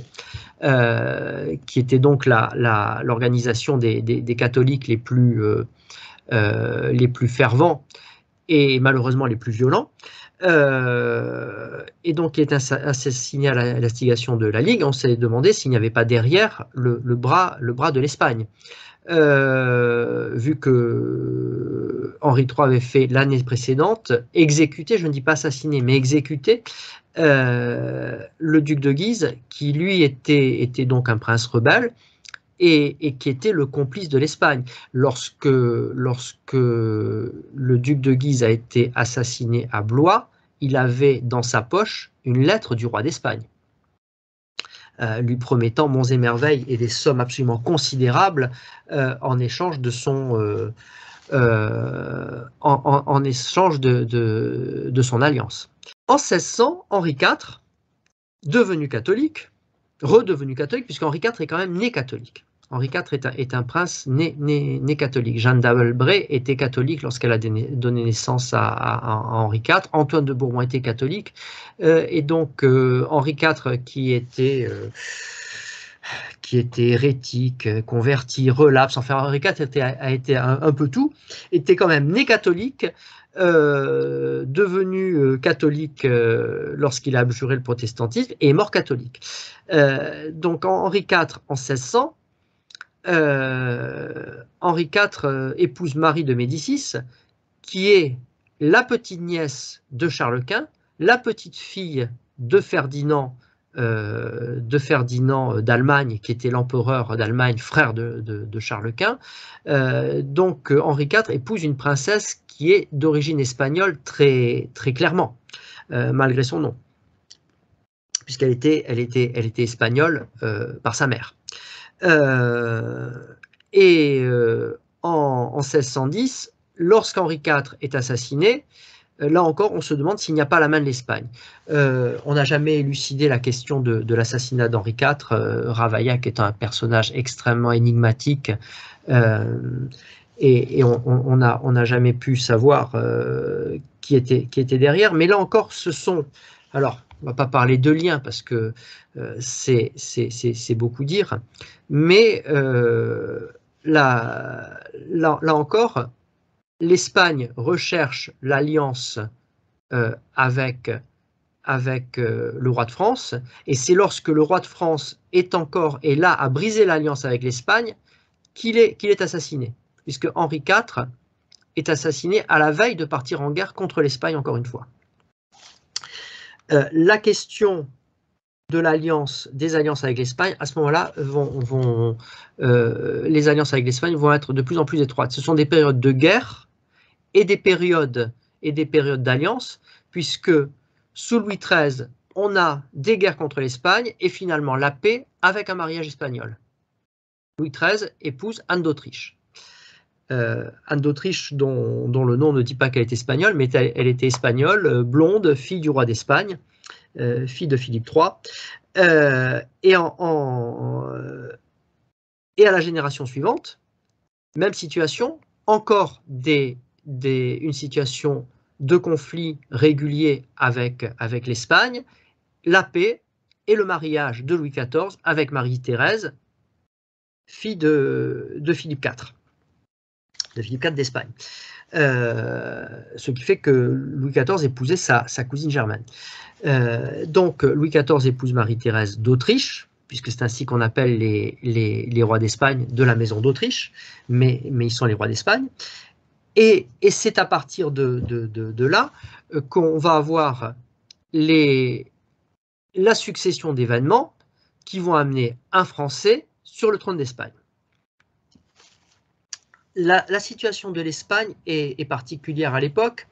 qui était donc l'organisation des catholiques les plus fervents et malheureusement les plus violents. Et donc il est assassiné à l'instigation de la Ligue. On s'est demandé s'il n'y avait pas derrière le bras de l'Espagne. Vu que Henri III avait fait l'année précédente exécuter, je ne dis pas assassiner, mais exécuter le duc de Guise, qui lui était donc un prince rebelle et qui était le complice de l'Espagne. Lorsque le duc de Guise a été assassiné à Blois, il avait dans sa poche une lettre du roi d'Espagne, lui promettant monts et merveilles et des sommes absolument considérables en échange de son son alliance. En 1600, Henri IV, redevenu catholique, puisque Henri IV est quand même né catholique. Henri IV est un prince né catholique. Jeanne d'Albret était catholique lorsqu'elle a donné naissance à Henri IV. Antoine de Bourbon était catholique. Et donc Henri IV, qui était hérétique, converti, relapse, enfin Henri IV a été un peu tout, était quand même né catholique, devenu catholique lorsqu'il a abjuré le protestantisme et est mort catholique. Donc Henri IV en 1600, Henri IV épouse Marie de Médicis, qui est la petite nièce de Charles Quint, la petite fille de Ferdinand d'Allemagne, qui était l'empereur d'Allemagne, frère de Charles Quint. Donc Henri IV épouse une princesse qui est d'origine espagnole très clairement, malgré son nom, puisqu'elle était espagnole par sa mère. En 1610, lorsqu'Henri IV est assassiné, là encore, on se demande s'il n'y a pas la main de l'Espagne. On n'a jamais élucidé la question de l'assassinat d'Henri IV, Ravaillac étant un personnage extrêmement énigmatique, et on n'a jamais pu savoir qui était derrière. Mais là encore, alors, on ne va pas parler de liens parce que c'est beaucoup dire, mais là encore, l'Espagne recherche l'alliance avec le roi de France, et c'est lorsque le roi de France est là à briser l'alliance avec l'Espagne qu'il est assassiné, puisque Henri IV est assassiné à la veille de partir en guerre contre l'Espagne encore une fois. La question de des alliances avec l'Espagne, à ce moment-là, les alliances avec l'Espagne vont être de plus en plus étroites. Ce sont des périodes de guerre et des périodes d'alliance, puisque sous Louis XIII, on a des guerres contre l'Espagne et finalement la paix avec un mariage espagnol. Louis XIII épouse Anne d'Autriche. Anne d'Autriche, dont le nom ne dit pas qu'elle est espagnole, mais elle était espagnole, blonde, fille du roi d'Espagne, fille de Philippe III. Et à la génération suivante, même situation, encore des une situation de conflit régulier avec l'Espagne, la paix et le mariage de Louis XIV avec Marie-Thérèse, fille de Philippe IV, d'Espagne. Ce qui fait que Louis XIV épousait sa cousine germaine. Donc Louis XIV épouse Marie-Thérèse d'Autriche, puisque c'est ainsi qu'on appelle les rois d'Espagne de la maison d'Autriche, mais ils sont les rois d'Espagne. Et c'est à partir de là qu'on va avoir la succession d'événements qui vont amener un Français sur le trône d'Espagne. La situation de l'Espagne est particulière à l'époque.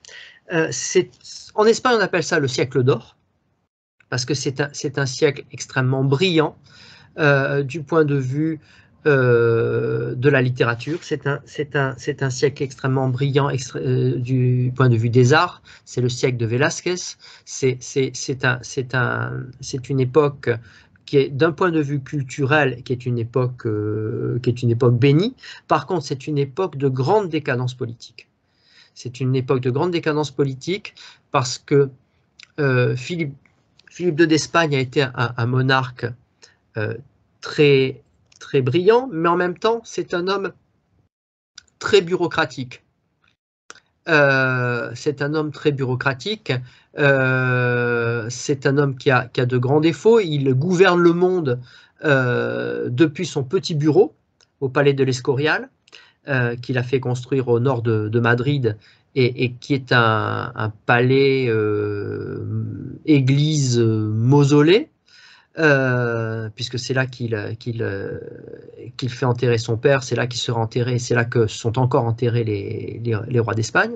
En Espagne, on appelle ça le siècle d'or, parce que c'est un siècle extrêmement brillant du point de vue de la littérature. C'est un siècle extrêmement brillant du point de vue des arts. C'est le siècle de Velázquez. C'est une époque qui est, d'un point de vue culturel, qui est une époque bénie. Par contre, c'est une époque de grande décadence politique. C'est une époque de grande décadence politique parce que Philippe II d'Espagne a été un monarque très brillant, mais en même temps, c'est un homme très bureaucratique. C'est un homme très bureaucratique, c'est un homme qui a de grands défauts. Il gouverne le monde depuis son petit bureau au palais de l'Escorial, qu'il a fait construire au nord de Madrid, et qui est un palais église mausolée, puisque c'est là qu'il fait enterrer son père, c'est là qu'il sera enterré, c'est là que sont encore enterrés les rois d'Espagne.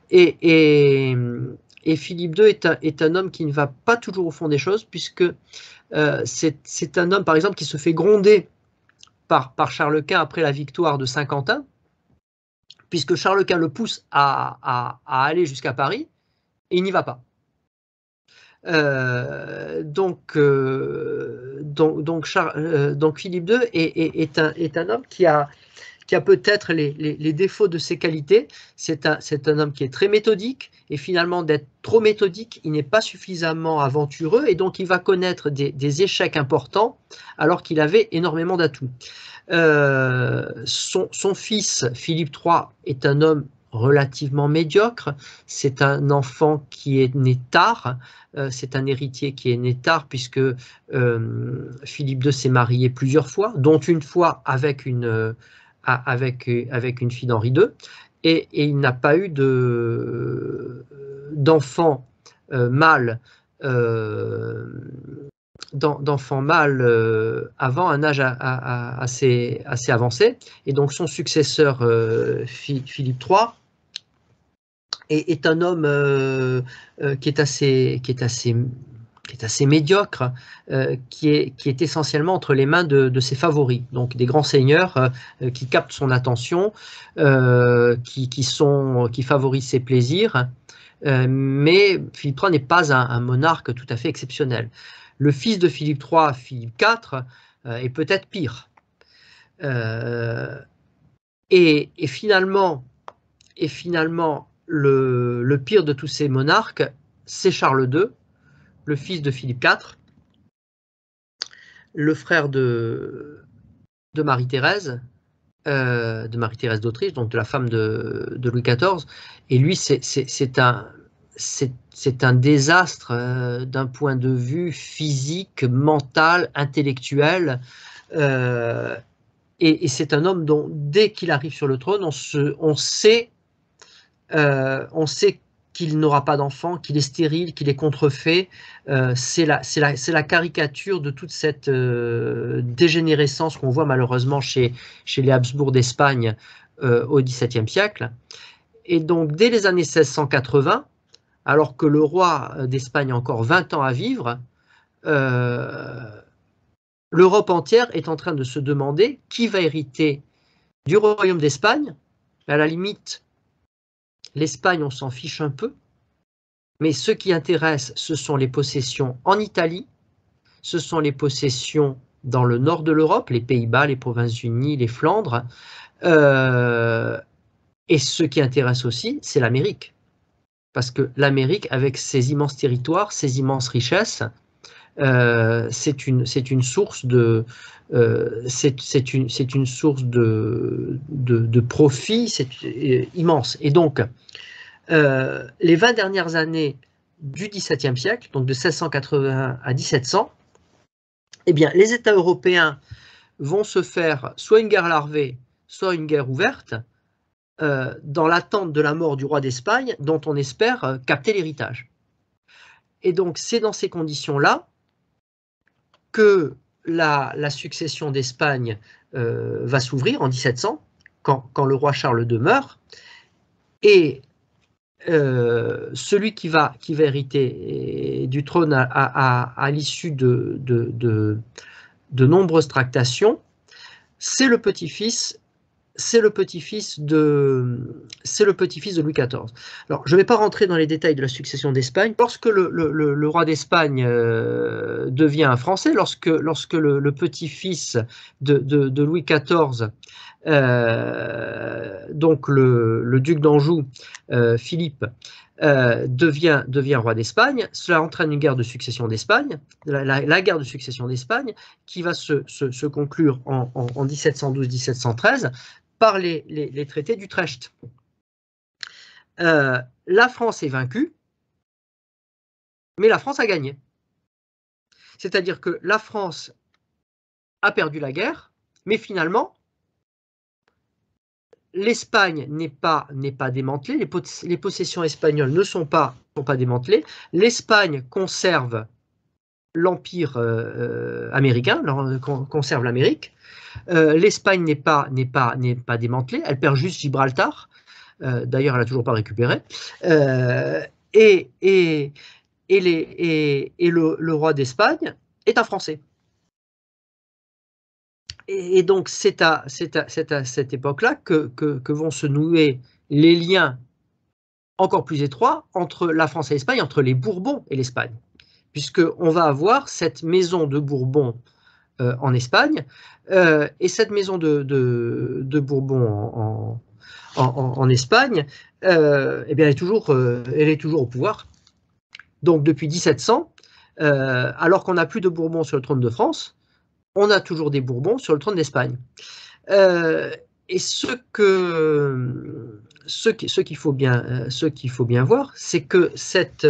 Et Philippe II est un homme qui ne va pas toujours au fond des choses, puisque c'est un homme, par exemple, qui se fait gronder par Charles Quint après la victoire de Saint-Quentin, puisque Charles Quint le pousse à aller jusqu'à Paris, et il n'y va pas. Donc Philippe II est un homme qui a peut-être les défauts de ses qualités. C'est un homme qui est très méthodique, et finalement, d'être trop méthodique, il n'est pas suffisamment aventureux, et donc il va connaître des échecs importants alors qu'il avait énormément d'atouts. Son fils Philippe III est un homme relativement médiocre. C'est un enfant qui est né tard, c'est un héritier qui est né tard, puisque Philippe II s'est marié plusieurs fois, dont une fois avec une fille d'Henri II, et il n'a pas eu d'enfant mâle avant un âge assez avancé. Et donc son successeur Philippe III est un homme qui est assez médiocre, qui est essentiellement entre les mains de ses favoris, donc des grands seigneurs qui captent son attention, qui favorisent ses plaisirs, mais Philippe III n'est pas un monarque tout à fait exceptionnel. Le fils de Philippe III, Philippe IV, est peut-être pire. Et finalement, le pire de tous ces monarques, c'est Charles II, le fils de Philippe IV, le frère de Marie-Thérèse, d'Autriche, donc de la femme de Louis XIV. Et lui, c'est un désastre d'un point de vue physique, mental, intellectuel. Et c'est un homme dont, dès qu'il arrive sur le trône, on sait qu'il n'aura pas d'enfant, qu'il est stérile, qu'il est contrefait. C'est la caricature de toute cette dégénérescence qu'on voit malheureusement chez les Habsbourg d'Espagne au XVIIe siècle. Et donc, dès les années 1680, alors que le roi d'Espagne a encore 20 ans à vivre, l'Europe entière est en train de se demander qui va hériter du royaume d'Espagne. À la limite, l'Espagne, on s'en fiche un peu, mais ce qui intéresse, ce sont les possessions en Italie, ce sont les possessions dans le nord de l'Europe, les Pays-Bas, les Provinces-Unies, les Flandres, Et ce qui intéresse aussi, c'est l'Amérique. Parce que l'Amérique, avec ses immenses territoires, ses immenses richesses, c'est une source de profit immense. Et donc, les 20 dernières années du XVIIe siècle, donc de 1680 à 1700, eh bien, les États européens vont se faire soit une guerre larvée, soit une guerre ouverte, dans l'attente de la mort du roi d'Espagne, dont on espère capter l'héritage. Et donc, c'est dans ces conditions-là que la succession d'Espagne va s'ouvrir en 1700, quand le roi Charles II meurt, et celui qui va hériter du trône à l'issue de nombreuses tractations, c'est le petit-fils de Louis XIV. Alors, je ne vais pas rentrer dans les détails de la succession d'Espagne. Lorsque le roi d'Espagne devient un Français, lorsque le petit-fils de Louis XIV, donc le duc d'Anjou, Philippe, devient roi d'Espagne, cela entraîne une guerre de succession d'Espagne, la guerre de succession d'Espagne, qui va se conclure en 1712-1713 par les traités d'Utrecht. La France est vaincue, mais la France a gagné. C'est-à-dire que la France a perdu la guerre, mais finalement, l'Espagne n'est pas démantelée, les possessions espagnoles ne sont pas démantelées, l'Espagne conserve l'Empire américain, conserve l'Amérique, l'Espagne n'est pas démantelée, elle perd juste Gibraltar, d'ailleurs elle n'a toujours pas récupéré, et le roi d'Espagne est un Français. Et donc, c'est à cette époque-là que vont se nouer les liens encore plus étroits entre la France et l'Espagne, entre les Bourbons et l'Espagne, puisqu'on va avoir cette maison de Bourbon en Espagne, et cette maison de Bourbon en Espagne, eh bien, elle est toujours au pouvoir. Donc, depuis 1700, alors qu'on n'a plus de Bourbons sur le trône de France, on a toujours des Bourbons sur le trône d'Espagne. Et ce qu'il faut bien voir, c'est que cette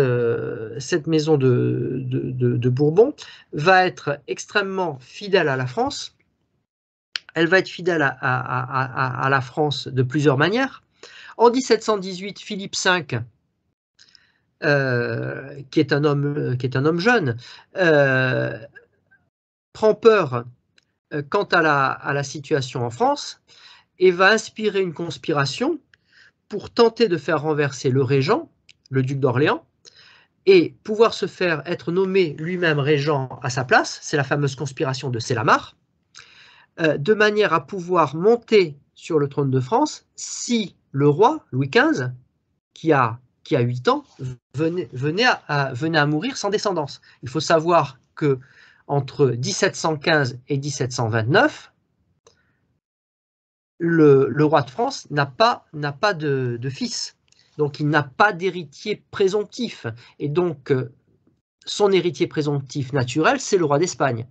maison de Bourbon va être extrêmement fidèle à la France. Elle va être fidèle à la France de plusieurs manières. En 1718, Philippe V, qui est un homme jeune, prend peur quant à la situation en France et va inspirer une conspiration pour tenter de faire renverser le régent, le duc d'Orléans, et pouvoir se faire être nommé lui-même régent à sa place. C'est la fameuse conspiration de Célamare, de manière à pouvoir monter sur le trône de France si le roi, Louis XV, qui a 8 ans, venait à mourir sans descendance. Il faut savoir que entre 1715 et 1729, le roi de France n'a pas de fils, donc il n'a pas d'héritier présomptif, et donc son héritier présomptif naturel, c'est le roi d'Espagne.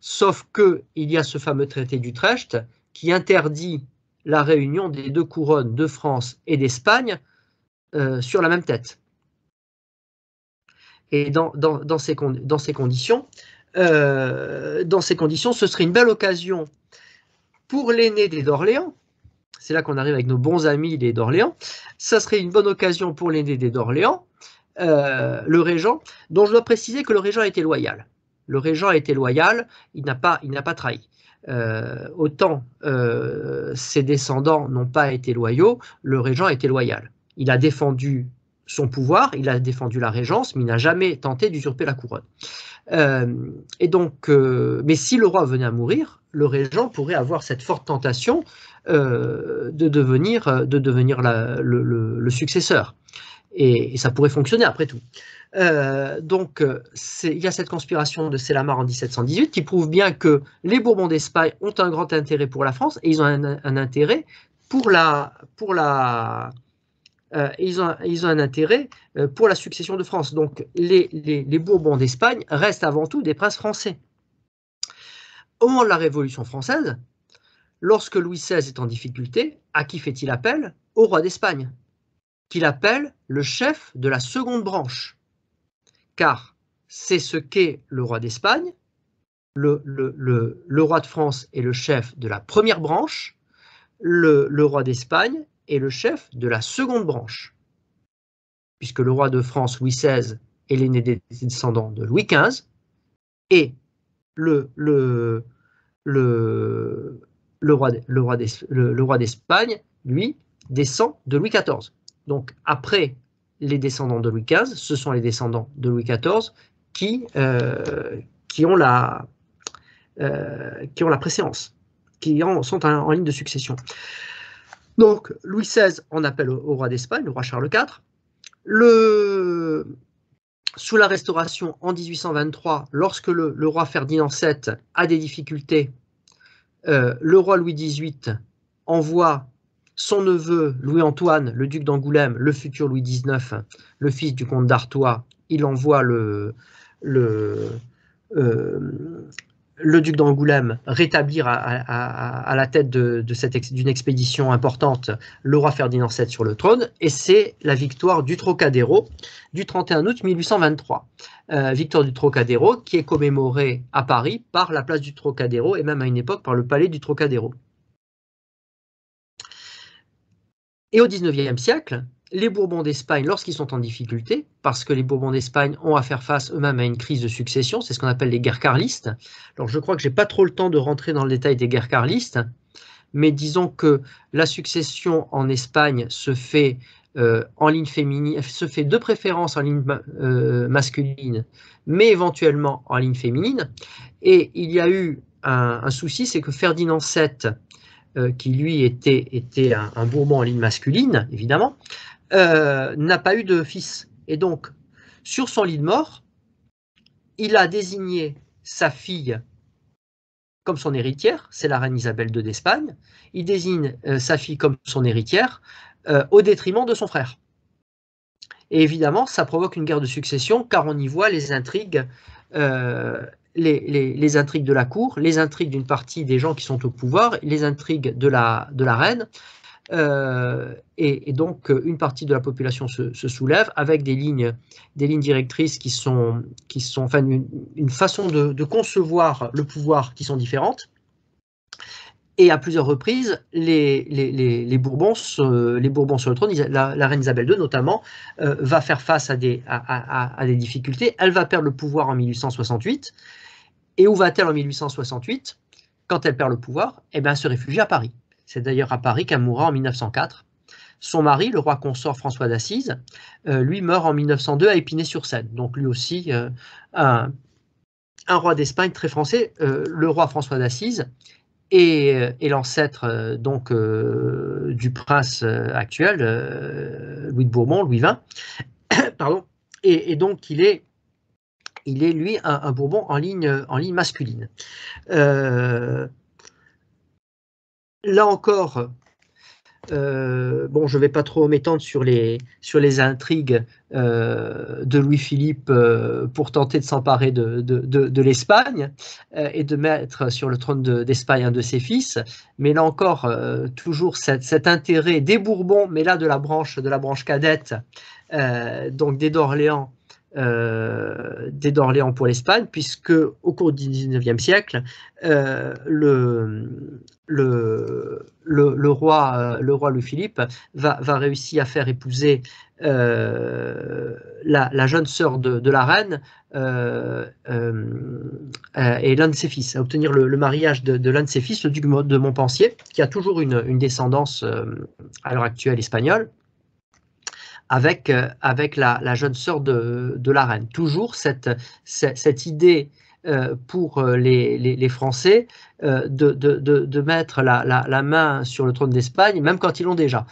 Sauf qu'il y a ce fameux traité d'Utrecht qui interdit la réunion des deux couronnes de France et d'Espagne sur la même tête. Et dans ces conditions, ce serait une belle occasion pour l'aîné des d'Orléans. C'est là qu'on arrive avec nos bons amis les d'Orléans. Ça serait une bonne occasion pour l'aîné des d'Orléans, le régent, dont je dois préciser que le régent a été loyal. Le régent a été loyal, il n'a pas trahi. Autant ses descendants n'ont pas été loyaux, le régent a été loyal. Il a défendu son pouvoir, il a défendu la régence, mais il n'a jamais tenté d'usurper la couronne. Et donc, mais si le roi venait à mourir, le régent pourrait avoir cette forte tentation de devenir le successeur. Et ça pourrait fonctionner après tout. Donc, il y a cette conspiration de Célamare en 1718 qui prouve bien que les Bourbons d'Espagne ont un grand intérêt pour la France et ils ont un intérêt ils ont un intérêt pour la succession de France. Donc les Bourbons d'Espagne restent avant tout des princes français. Au moment de la Révolution française, lorsque Louis XVI est en difficulté, à qui fait-il appel? Au roi d'Espagne, qu'il appelle le chef de la seconde branche. Car c'est ce qu'est le roi d'Espagne. Le roi de France est le chef de la première branche. Le roi d'Espagne est le chef de la seconde branche. Puisque le roi de France, Louis XVI, est l'aîné des descendants de Louis XV. Et le roi d'Espagne, lui, descend de Louis XIV. Donc, après les descendants de Louis XV, ce sont les descendants de Louis XIV qui ont la préséance, qui sont en ligne de succession. Donc, Louis XVI en appelle au roi d'Espagne, le roi Charles IV. Sous la Restauration, en 1823, lorsque le roi Ferdinand VII a des difficultés, le roi Louis XVIII envoie son neveu Louis-Antoine, le duc d'Angoulême, le futur Louis XIX, le fils du comte d'Artois, il envoie le duc d'Angoulême rétablir à la tête d'une expédition importante le roi Ferdinand VII sur le trône, et c'est la victoire du Trocadéro du 31 août 1823. Victoire du Trocadéro qui est commémorée à Paris par la place du Trocadéro et même à une époque par le palais du Trocadéro. Et au XIXe siècle, les Bourbons d'Espagne, lorsqu'ils sont en difficulté, parce que les Bourbons d'Espagne ont à faire face eux-mêmes à une crise de succession, c'est ce qu'on appelle les guerres carlistes. Alors je crois que je n'ai pas trop le temps de rentrer dans le détail des guerres carlistes, mais disons que la succession en Espagne se fait en ligne féminine, se fait de préférence en ligne masculine, mais éventuellement en ligne féminine. Et il y a eu un souci, c'est que Ferdinand VII, qui lui était un Bourbon en ligne masculine, évidemment, n'a pas eu de fils. Et donc, sur son lit de mort, il a désigné sa fille comme son héritière, c'est la reine Isabelle II d'Espagne. Il désigne sa fille comme son héritière au détriment de son frère. Et évidemment, ça provoque une guerre de succession, car on y voit les intrigues, les intrigues de la cour, les intrigues d'une partie des gens qui sont au pouvoir, les intrigues de la reine. Et donc une partie de la population se soulève avec des lignes directrices qui sont enfin une façon de concevoir le pouvoir qui sont différentes. Et à plusieurs reprises, les Bourbons sur le trône, la reine Isabelle II notamment, va faire face à des difficultés. Elle va perdre le pouvoir en 1868. Et où va-t-elle en 1868? Quand elle perd le pouvoir, eh bien, elle se réfugie à Paris. C'est d'ailleurs à Paris qu'elle mourra en 1904. Son mari, le roi consort François d'Assise, lui meurt en 1902 à Épinay-sur-Seine. Donc lui aussi, un roi d'Espagne très français, le roi François d'Assise, et l'ancêtre donc du prince actuel, Louis de Bourbon, Louis XX. Pardon. Et donc il est lui un Bourbon en ligne masculine. Là encore, bon, je ne vais pas trop m'étendre sur les intrigues de Louis-Philippe pour tenter de s'emparer de l'Espagne et de mettre sur le trône d'Espagne un de ses fils. Mais là encore, toujours cet intérêt des Bourbons, mais là de la branche cadette, donc des d'Orléans pour l'Espagne, puisque au cours du XIXe siècle, le roi Louis-Philippe va réussir à faire épouser la jeune sœur de la reine et l'un de ses fils, à obtenir le mariage de l'un de ses fils, le duc de Montpensier, qui a toujours une descendance à l'heure actuelle espagnole, avec la jeune sœur de la reine. Toujours cette idée pour les Français de mettre la main sur le trône d'Espagne, même quand ils l'ont déjà.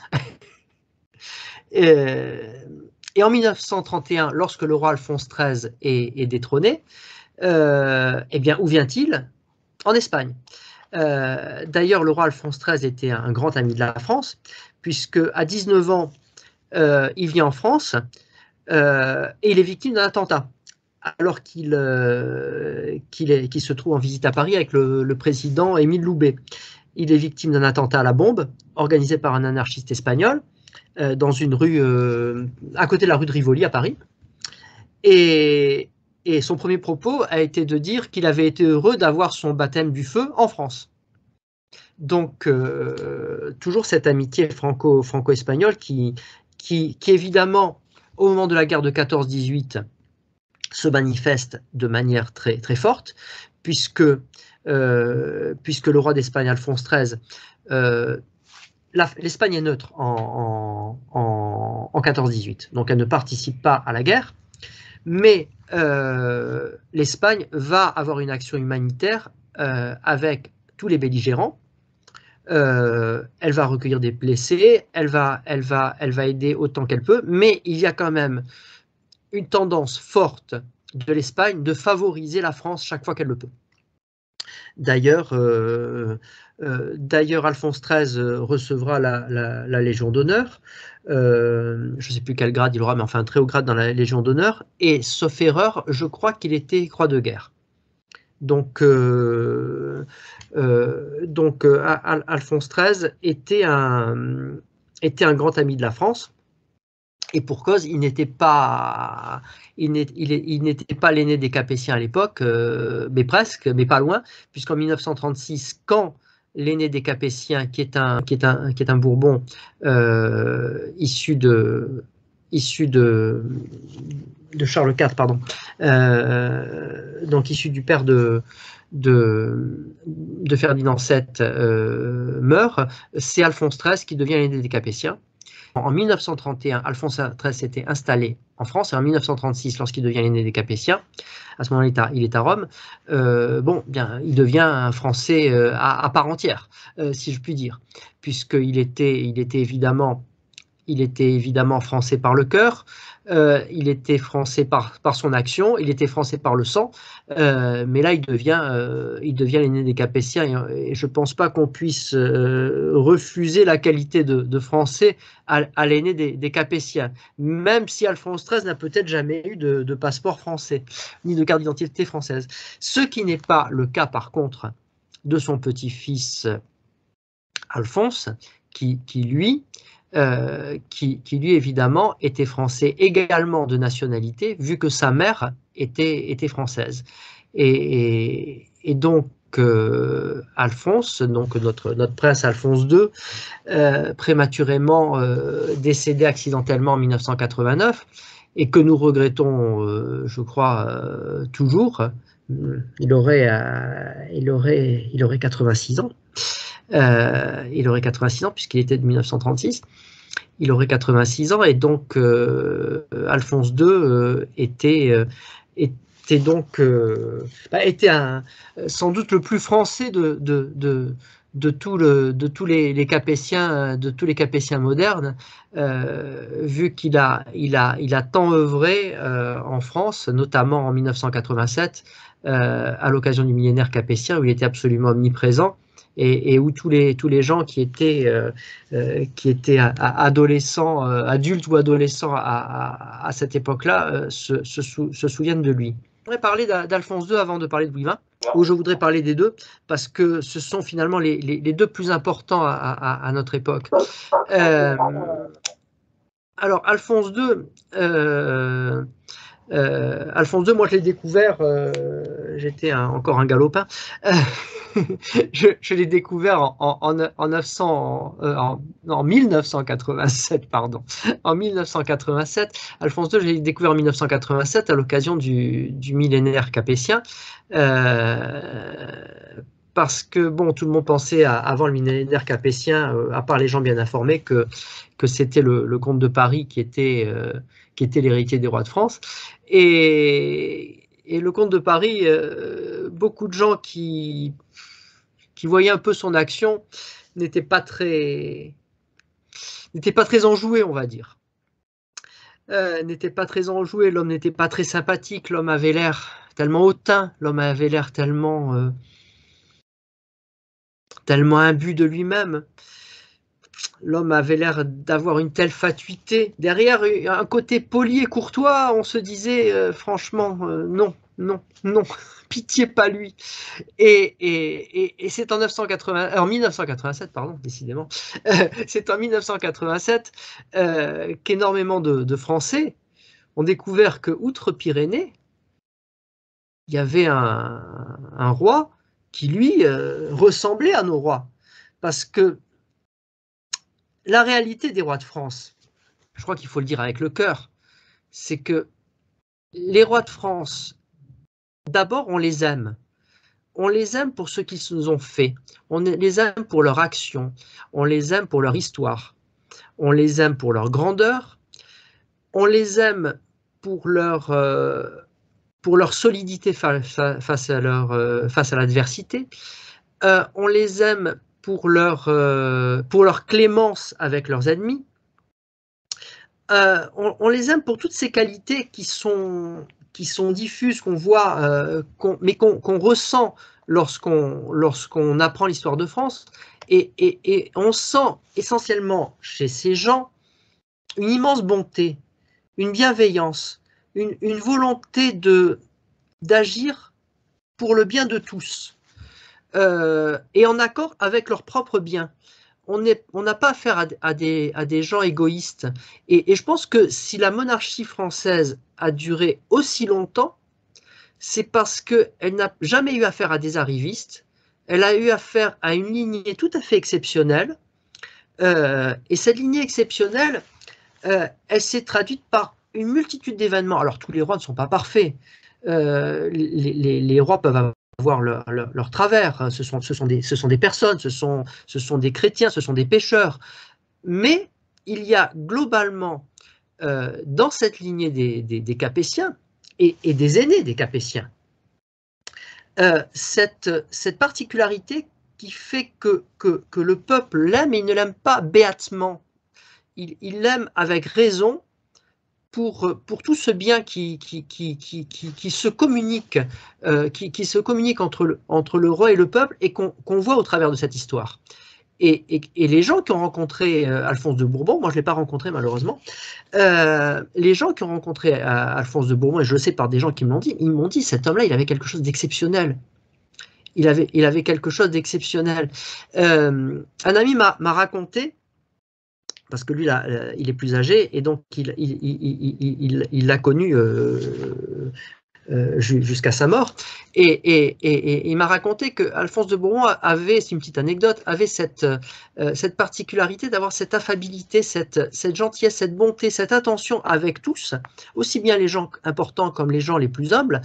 Et en 1931, lorsque le roi Alphonse XIII est détrôné, eh bien, où vient-il? En Espagne. D'ailleurs, le roi Alphonse XIII était un grand ami de la France, puisque à 19 ans, il vient en France et il est victime d'un attentat, alors qu'il se trouve en visite à Paris avec le président Émile Loubet. Il est victime d'un attentat à la bombe organisé par un anarchiste espagnol dans une rue à côté de la rue de Rivoli à Paris. Et son premier propos a été de dire qu'il avait été heureux d'avoir son baptême du feu en France. Donc, toujours cette amitié franco-espagnole qui évidemment, au moment de la guerre de 14-18, se manifeste de manière très, très forte, puisque le roi d'Espagne, Alphonse XIII, l'Espagne est neutre en 14-18, donc elle ne participe pas à la guerre, mais l'Espagne va avoir une action humanitaire avec tous les belligérants. Elle va recueillir des blessés, elle va aider autant qu'elle peut, mais il y a quand même une tendance forte de l'Espagne de favoriser la France chaque fois qu'elle le peut. D'ailleurs, Alphonse XIII recevra la Légion d'honneur. Je ne sais plus quel grade il aura, mais enfin un très haut grade dans la Légion d'honneur. Et sauf erreur, je crois qu'il était croix de guerre. Donc Alphonse XIII était un grand ami de la France. Et pour cause, il n'était pas l'aîné des Capétiens à l'époque, mais presque, mais pas loin, puisqu'en 1936, quand l'aîné des Capétiens, qui est un Bourbon issu de Charles IV, pardon, donc issu du père de Ferdinand VII, meurt, c'est Alphonse XIII qui devient l'aîné des Capétiens. En 1931, Alphonse XIII s'était installé en France, et en 1936, lorsqu'il devient l'aîné des Capétiens, à ce moment-là, il est à Rome, il devient un Français à part entière, si je puis dire, puisqu'il était évidemment français par le cœur, il était français par son action, il était français par le sang, mais là il devient l'aîné des Capétiens, et je ne pense pas qu'on puisse refuser la qualité de français à l'aîné des Capétiens, même si Alphonse XIII n'a peut-être jamais eu de passeport français, ni de carte d'identité française. Ce qui n'est pas le cas par contre de son petit-fils Alphonse, qui lui évidemment était français également de nationalité, vu que sa mère était française. Et donc Alphonse, donc notre prince Alphonse II, prématurément décédé accidentellement en 1989, et que nous regrettons, je crois, toujours. Il aurait 86 ans. Il aurait 86 ans puisqu'il était de 1936. Il aurait 86 ans, et donc Alphonse II était sans doute le plus français de tous les Capétiens, modernes, vu qu'il a tant œuvré en France, notamment en 1987, à l'occasion du millénaire capétien, où il était absolument omniprésent. Et où tous les gens qui étaient adolescents, adultes ou adolescents à cette époque-là, se souviennent de lui. Je voudrais parler d'Alphonse II avant de parler de Louis XX, où je voudrais parler des deux, parce que ce sont finalement les deux plus importants à notre époque. Alors, Alphonse II, moi je l'ai découvert, j'étais encore un galopin, je l'ai découvert en 1987, pardon. En 1987, Alphonse II, je l'ai découvert en 1987 à l'occasion du millénaire capétien, parce que bon, tout le monde pensait avant le millénaire capétien, à part les gens bien informés, que c'était le comte de Paris qui était l'héritier des rois de France. Et le comte de Paris, beaucoup de gens qui voyaient un peu son action n'étaient pas très enjoués, on va dire. N'était pas très enjoué, l'homme n'était pas très sympathique, l'homme avait l'air tellement hautain, l'homme avait l'air tellement tellement imbu de lui-même. L'homme avait l'air d'avoir une telle fatuité. Derrière un côté poli et courtois, on se disait franchement, non, non, non, pitié pas lui. Et c'est en 1987, pardon, décidément, c'est en 1987 qu'énormément de Français ont découvert que, outre Pyrénées, il y avait un roi qui, lui, ressemblait à nos rois. Parce que la réalité des rois de France, je crois qu'il faut le dire avec le cœur, c'est que les rois de France, d'abord, on les aime. On les aime pour ce qu'ils nous ont fait. On les aime pour leur action. On les aime pour leur histoire. On les aime pour leur grandeur. On les aime pour leur solidité face à l'adversité. On les aime pour leur clémence avec leurs ennemis. On les aime pour toutes ces qualités qui sont diffuses, qu'on voit, mais qu'on ressent lorsqu'on apprend l'histoire de France. Et on sent essentiellement chez ces gens une immense bonté, une bienveillance, une volonté d'agir pour le bien de tous, et en accord avec leur propre bien. On n'a pas affaire à des gens égoïstes. Et je pense que si la monarchie française a duré aussi longtemps, c'est parce qu'elle n'a jamais eu affaire à des arrivistes. Elle a eu affaire à une lignée tout à fait exceptionnelle. Et cette lignée exceptionnelle, elle s'est traduite par une multitude d'événements. Alors, tous les rois ne sont pas parfaits. Les rois peuvent avoir leur travers. Ce sont des personnes, ce sont des chrétiens, ce sont des pécheurs. Mais il y a globalement, dans cette lignée des Capétiens et des aînés des Capétiens, cette particularité qui fait que le peuple l'aime, et il ne l'aime pas béatement. Il l'aime avec raison pour tout ce bien qui se communique, qui se communique entre le roi et le peuple, et qu'on voit au travers de cette histoire. Et les gens qui ont rencontré Alphonse de Bourbon, moi je ne l'ai pas rencontré malheureusement, les gens qui ont rencontré Alphonse de Bourbon, et je le sais par des gens qui me l'ont dit, ils m'ont dit cet homme-là, il avait quelque chose d'exceptionnel. Il avait quelque chose d'exceptionnel. Un ami m'a raconté, parce que lui, là, il est plus âgé, et donc il l'a connu jusqu'à sa mort. Et il m'a raconté que Alphonse de Bourbon avait, c'est une petite anecdote, avait cette particularité d'avoir cette affabilité, cette gentillesse, cette bonté, cette attention avec tous, aussi bien les gens importants comme les gens les plus humbles.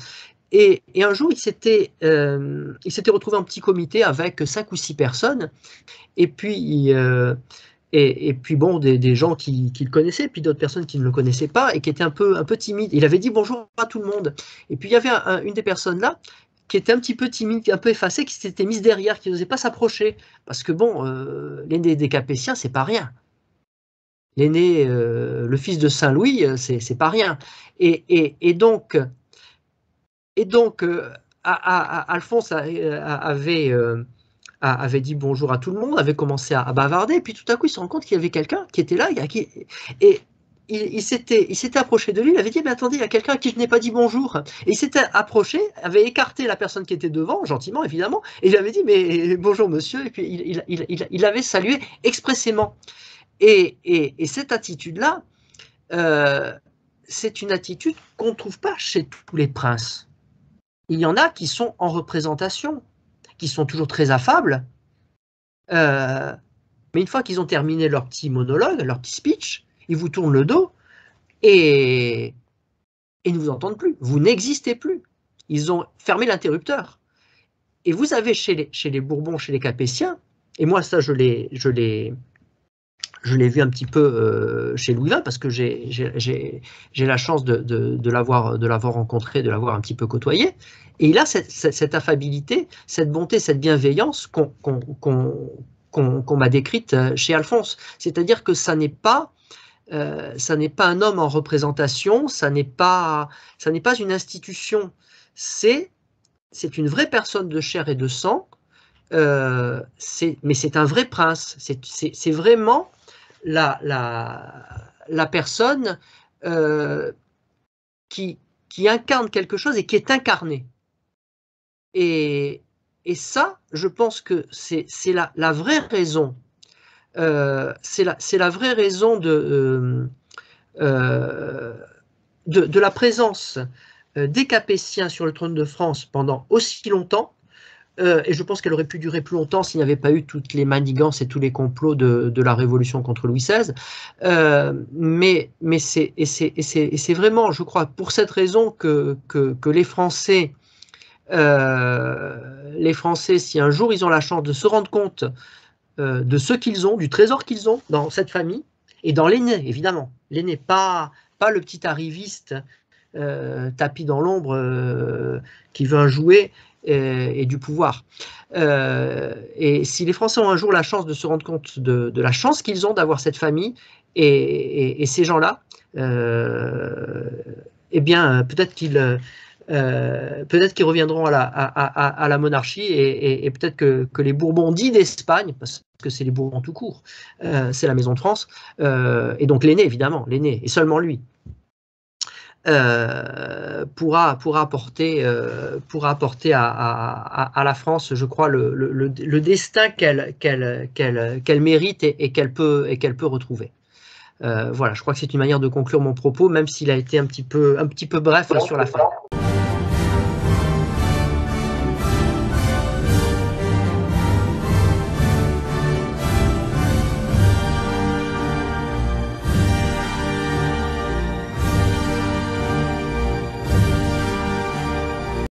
Et un jour, il s'était retrouvé en petit comité avec 5 ou 6 personnes, et puis bon, des gens qui le connaissaient, puis d'autres personnes qui ne le connaissaient pas et qui étaient un peu timides. Il avait dit bonjour à tout le monde. Et puis il y avait une des personnes là qui était un petit peu timide, un peu effacée, qui s'était mise derrière, qui n'osait pas s'approcher. Parce que bon, l'aîné des Capétiens, c'est pas rien. L'aîné, le fils de Saint-Louis, c'est pas rien. Et donc Alphonse avait dit bonjour à tout le monde, avait commencé à bavarder, et puis tout à coup il se rend compte qu'il y avait quelqu'un qui était là, et il s'était approché de lui, il avait dit mais attendez, il y a quelqu'un à qui je n'ai pas dit bonjour, et il s'était approché, avait écarté la personne qui était devant, gentiment évidemment, et il avait dit mais bonjour monsieur, et puis il avait salué expressément. Et cette attitude-là, c'est une attitude qu'on ne trouve pas chez tous les princes. Il y en a qui sont en représentation, qui sont toujours très affables, mais une fois qu'ils ont terminé leur petit monologue, leur petit speech, ils vous tournent le dos et ne vous entendent plus. Vous n'existez plus. Ils ont fermé l'interrupteur. Et vous avez chez les Bourbons, chez les Capétiens, et moi ça je l'ai vu un petit peu chez Louis XX, parce que j'ai la chance de l'avoir rencontré, de l'avoir un petit peu côtoyé, et il a cette affabilité, cette bonté, cette bienveillance qu'on m'a décrite chez Alphonse. C'est-à-dire que ça n'est pas un homme en représentation, ça n'est pas une institution, c'est une vraie personne de chair et de sang, mais c'est un vrai prince. C'est vraiment la personne qui incarne quelque chose et qui est incarnée. Et ça, je pense que c'est la vraie raison. C'est la vraie raison de la présence des Capétiens sur le trône de France pendant aussi longtemps. Et je pense qu'elle aurait pu durer plus longtemps s'il n'y avait pas eu toutes les manigances et tous les complots de la Révolution contre Louis XVI. Mais c'est vraiment, je crois, pour cette raison que les Français, si un jour ils ont la chance de se rendre compte de ce qu'ils ont, du trésor qu'ils ont dans cette famille, et dans l'aîné, évidemment. L'aîné, pas le petit arriviste tapis dans l'ombre qui veut un jouet et du pouvoir. Et si les Français ont un jour la chance de se rendre compte de la chance qu'ils ont d'avoir cette famille et ces gens-là, eh bien, peut-être qu'ils reviendront à la monarchie et peut-être que les Bourbons dits d'Espagne, parce que c'est les Bourbons tout court, c'est la Maison de France, et donc l'aîné, évidemment, l'aîné, et seulement lui, pourra apporter à la France, je crois, le destin qu'elle mérite et qu'elle peut retrouver. Voilà, je crois que c'est une manière de conclure mon propos, même s'il a été un petit peu bref sur la fin.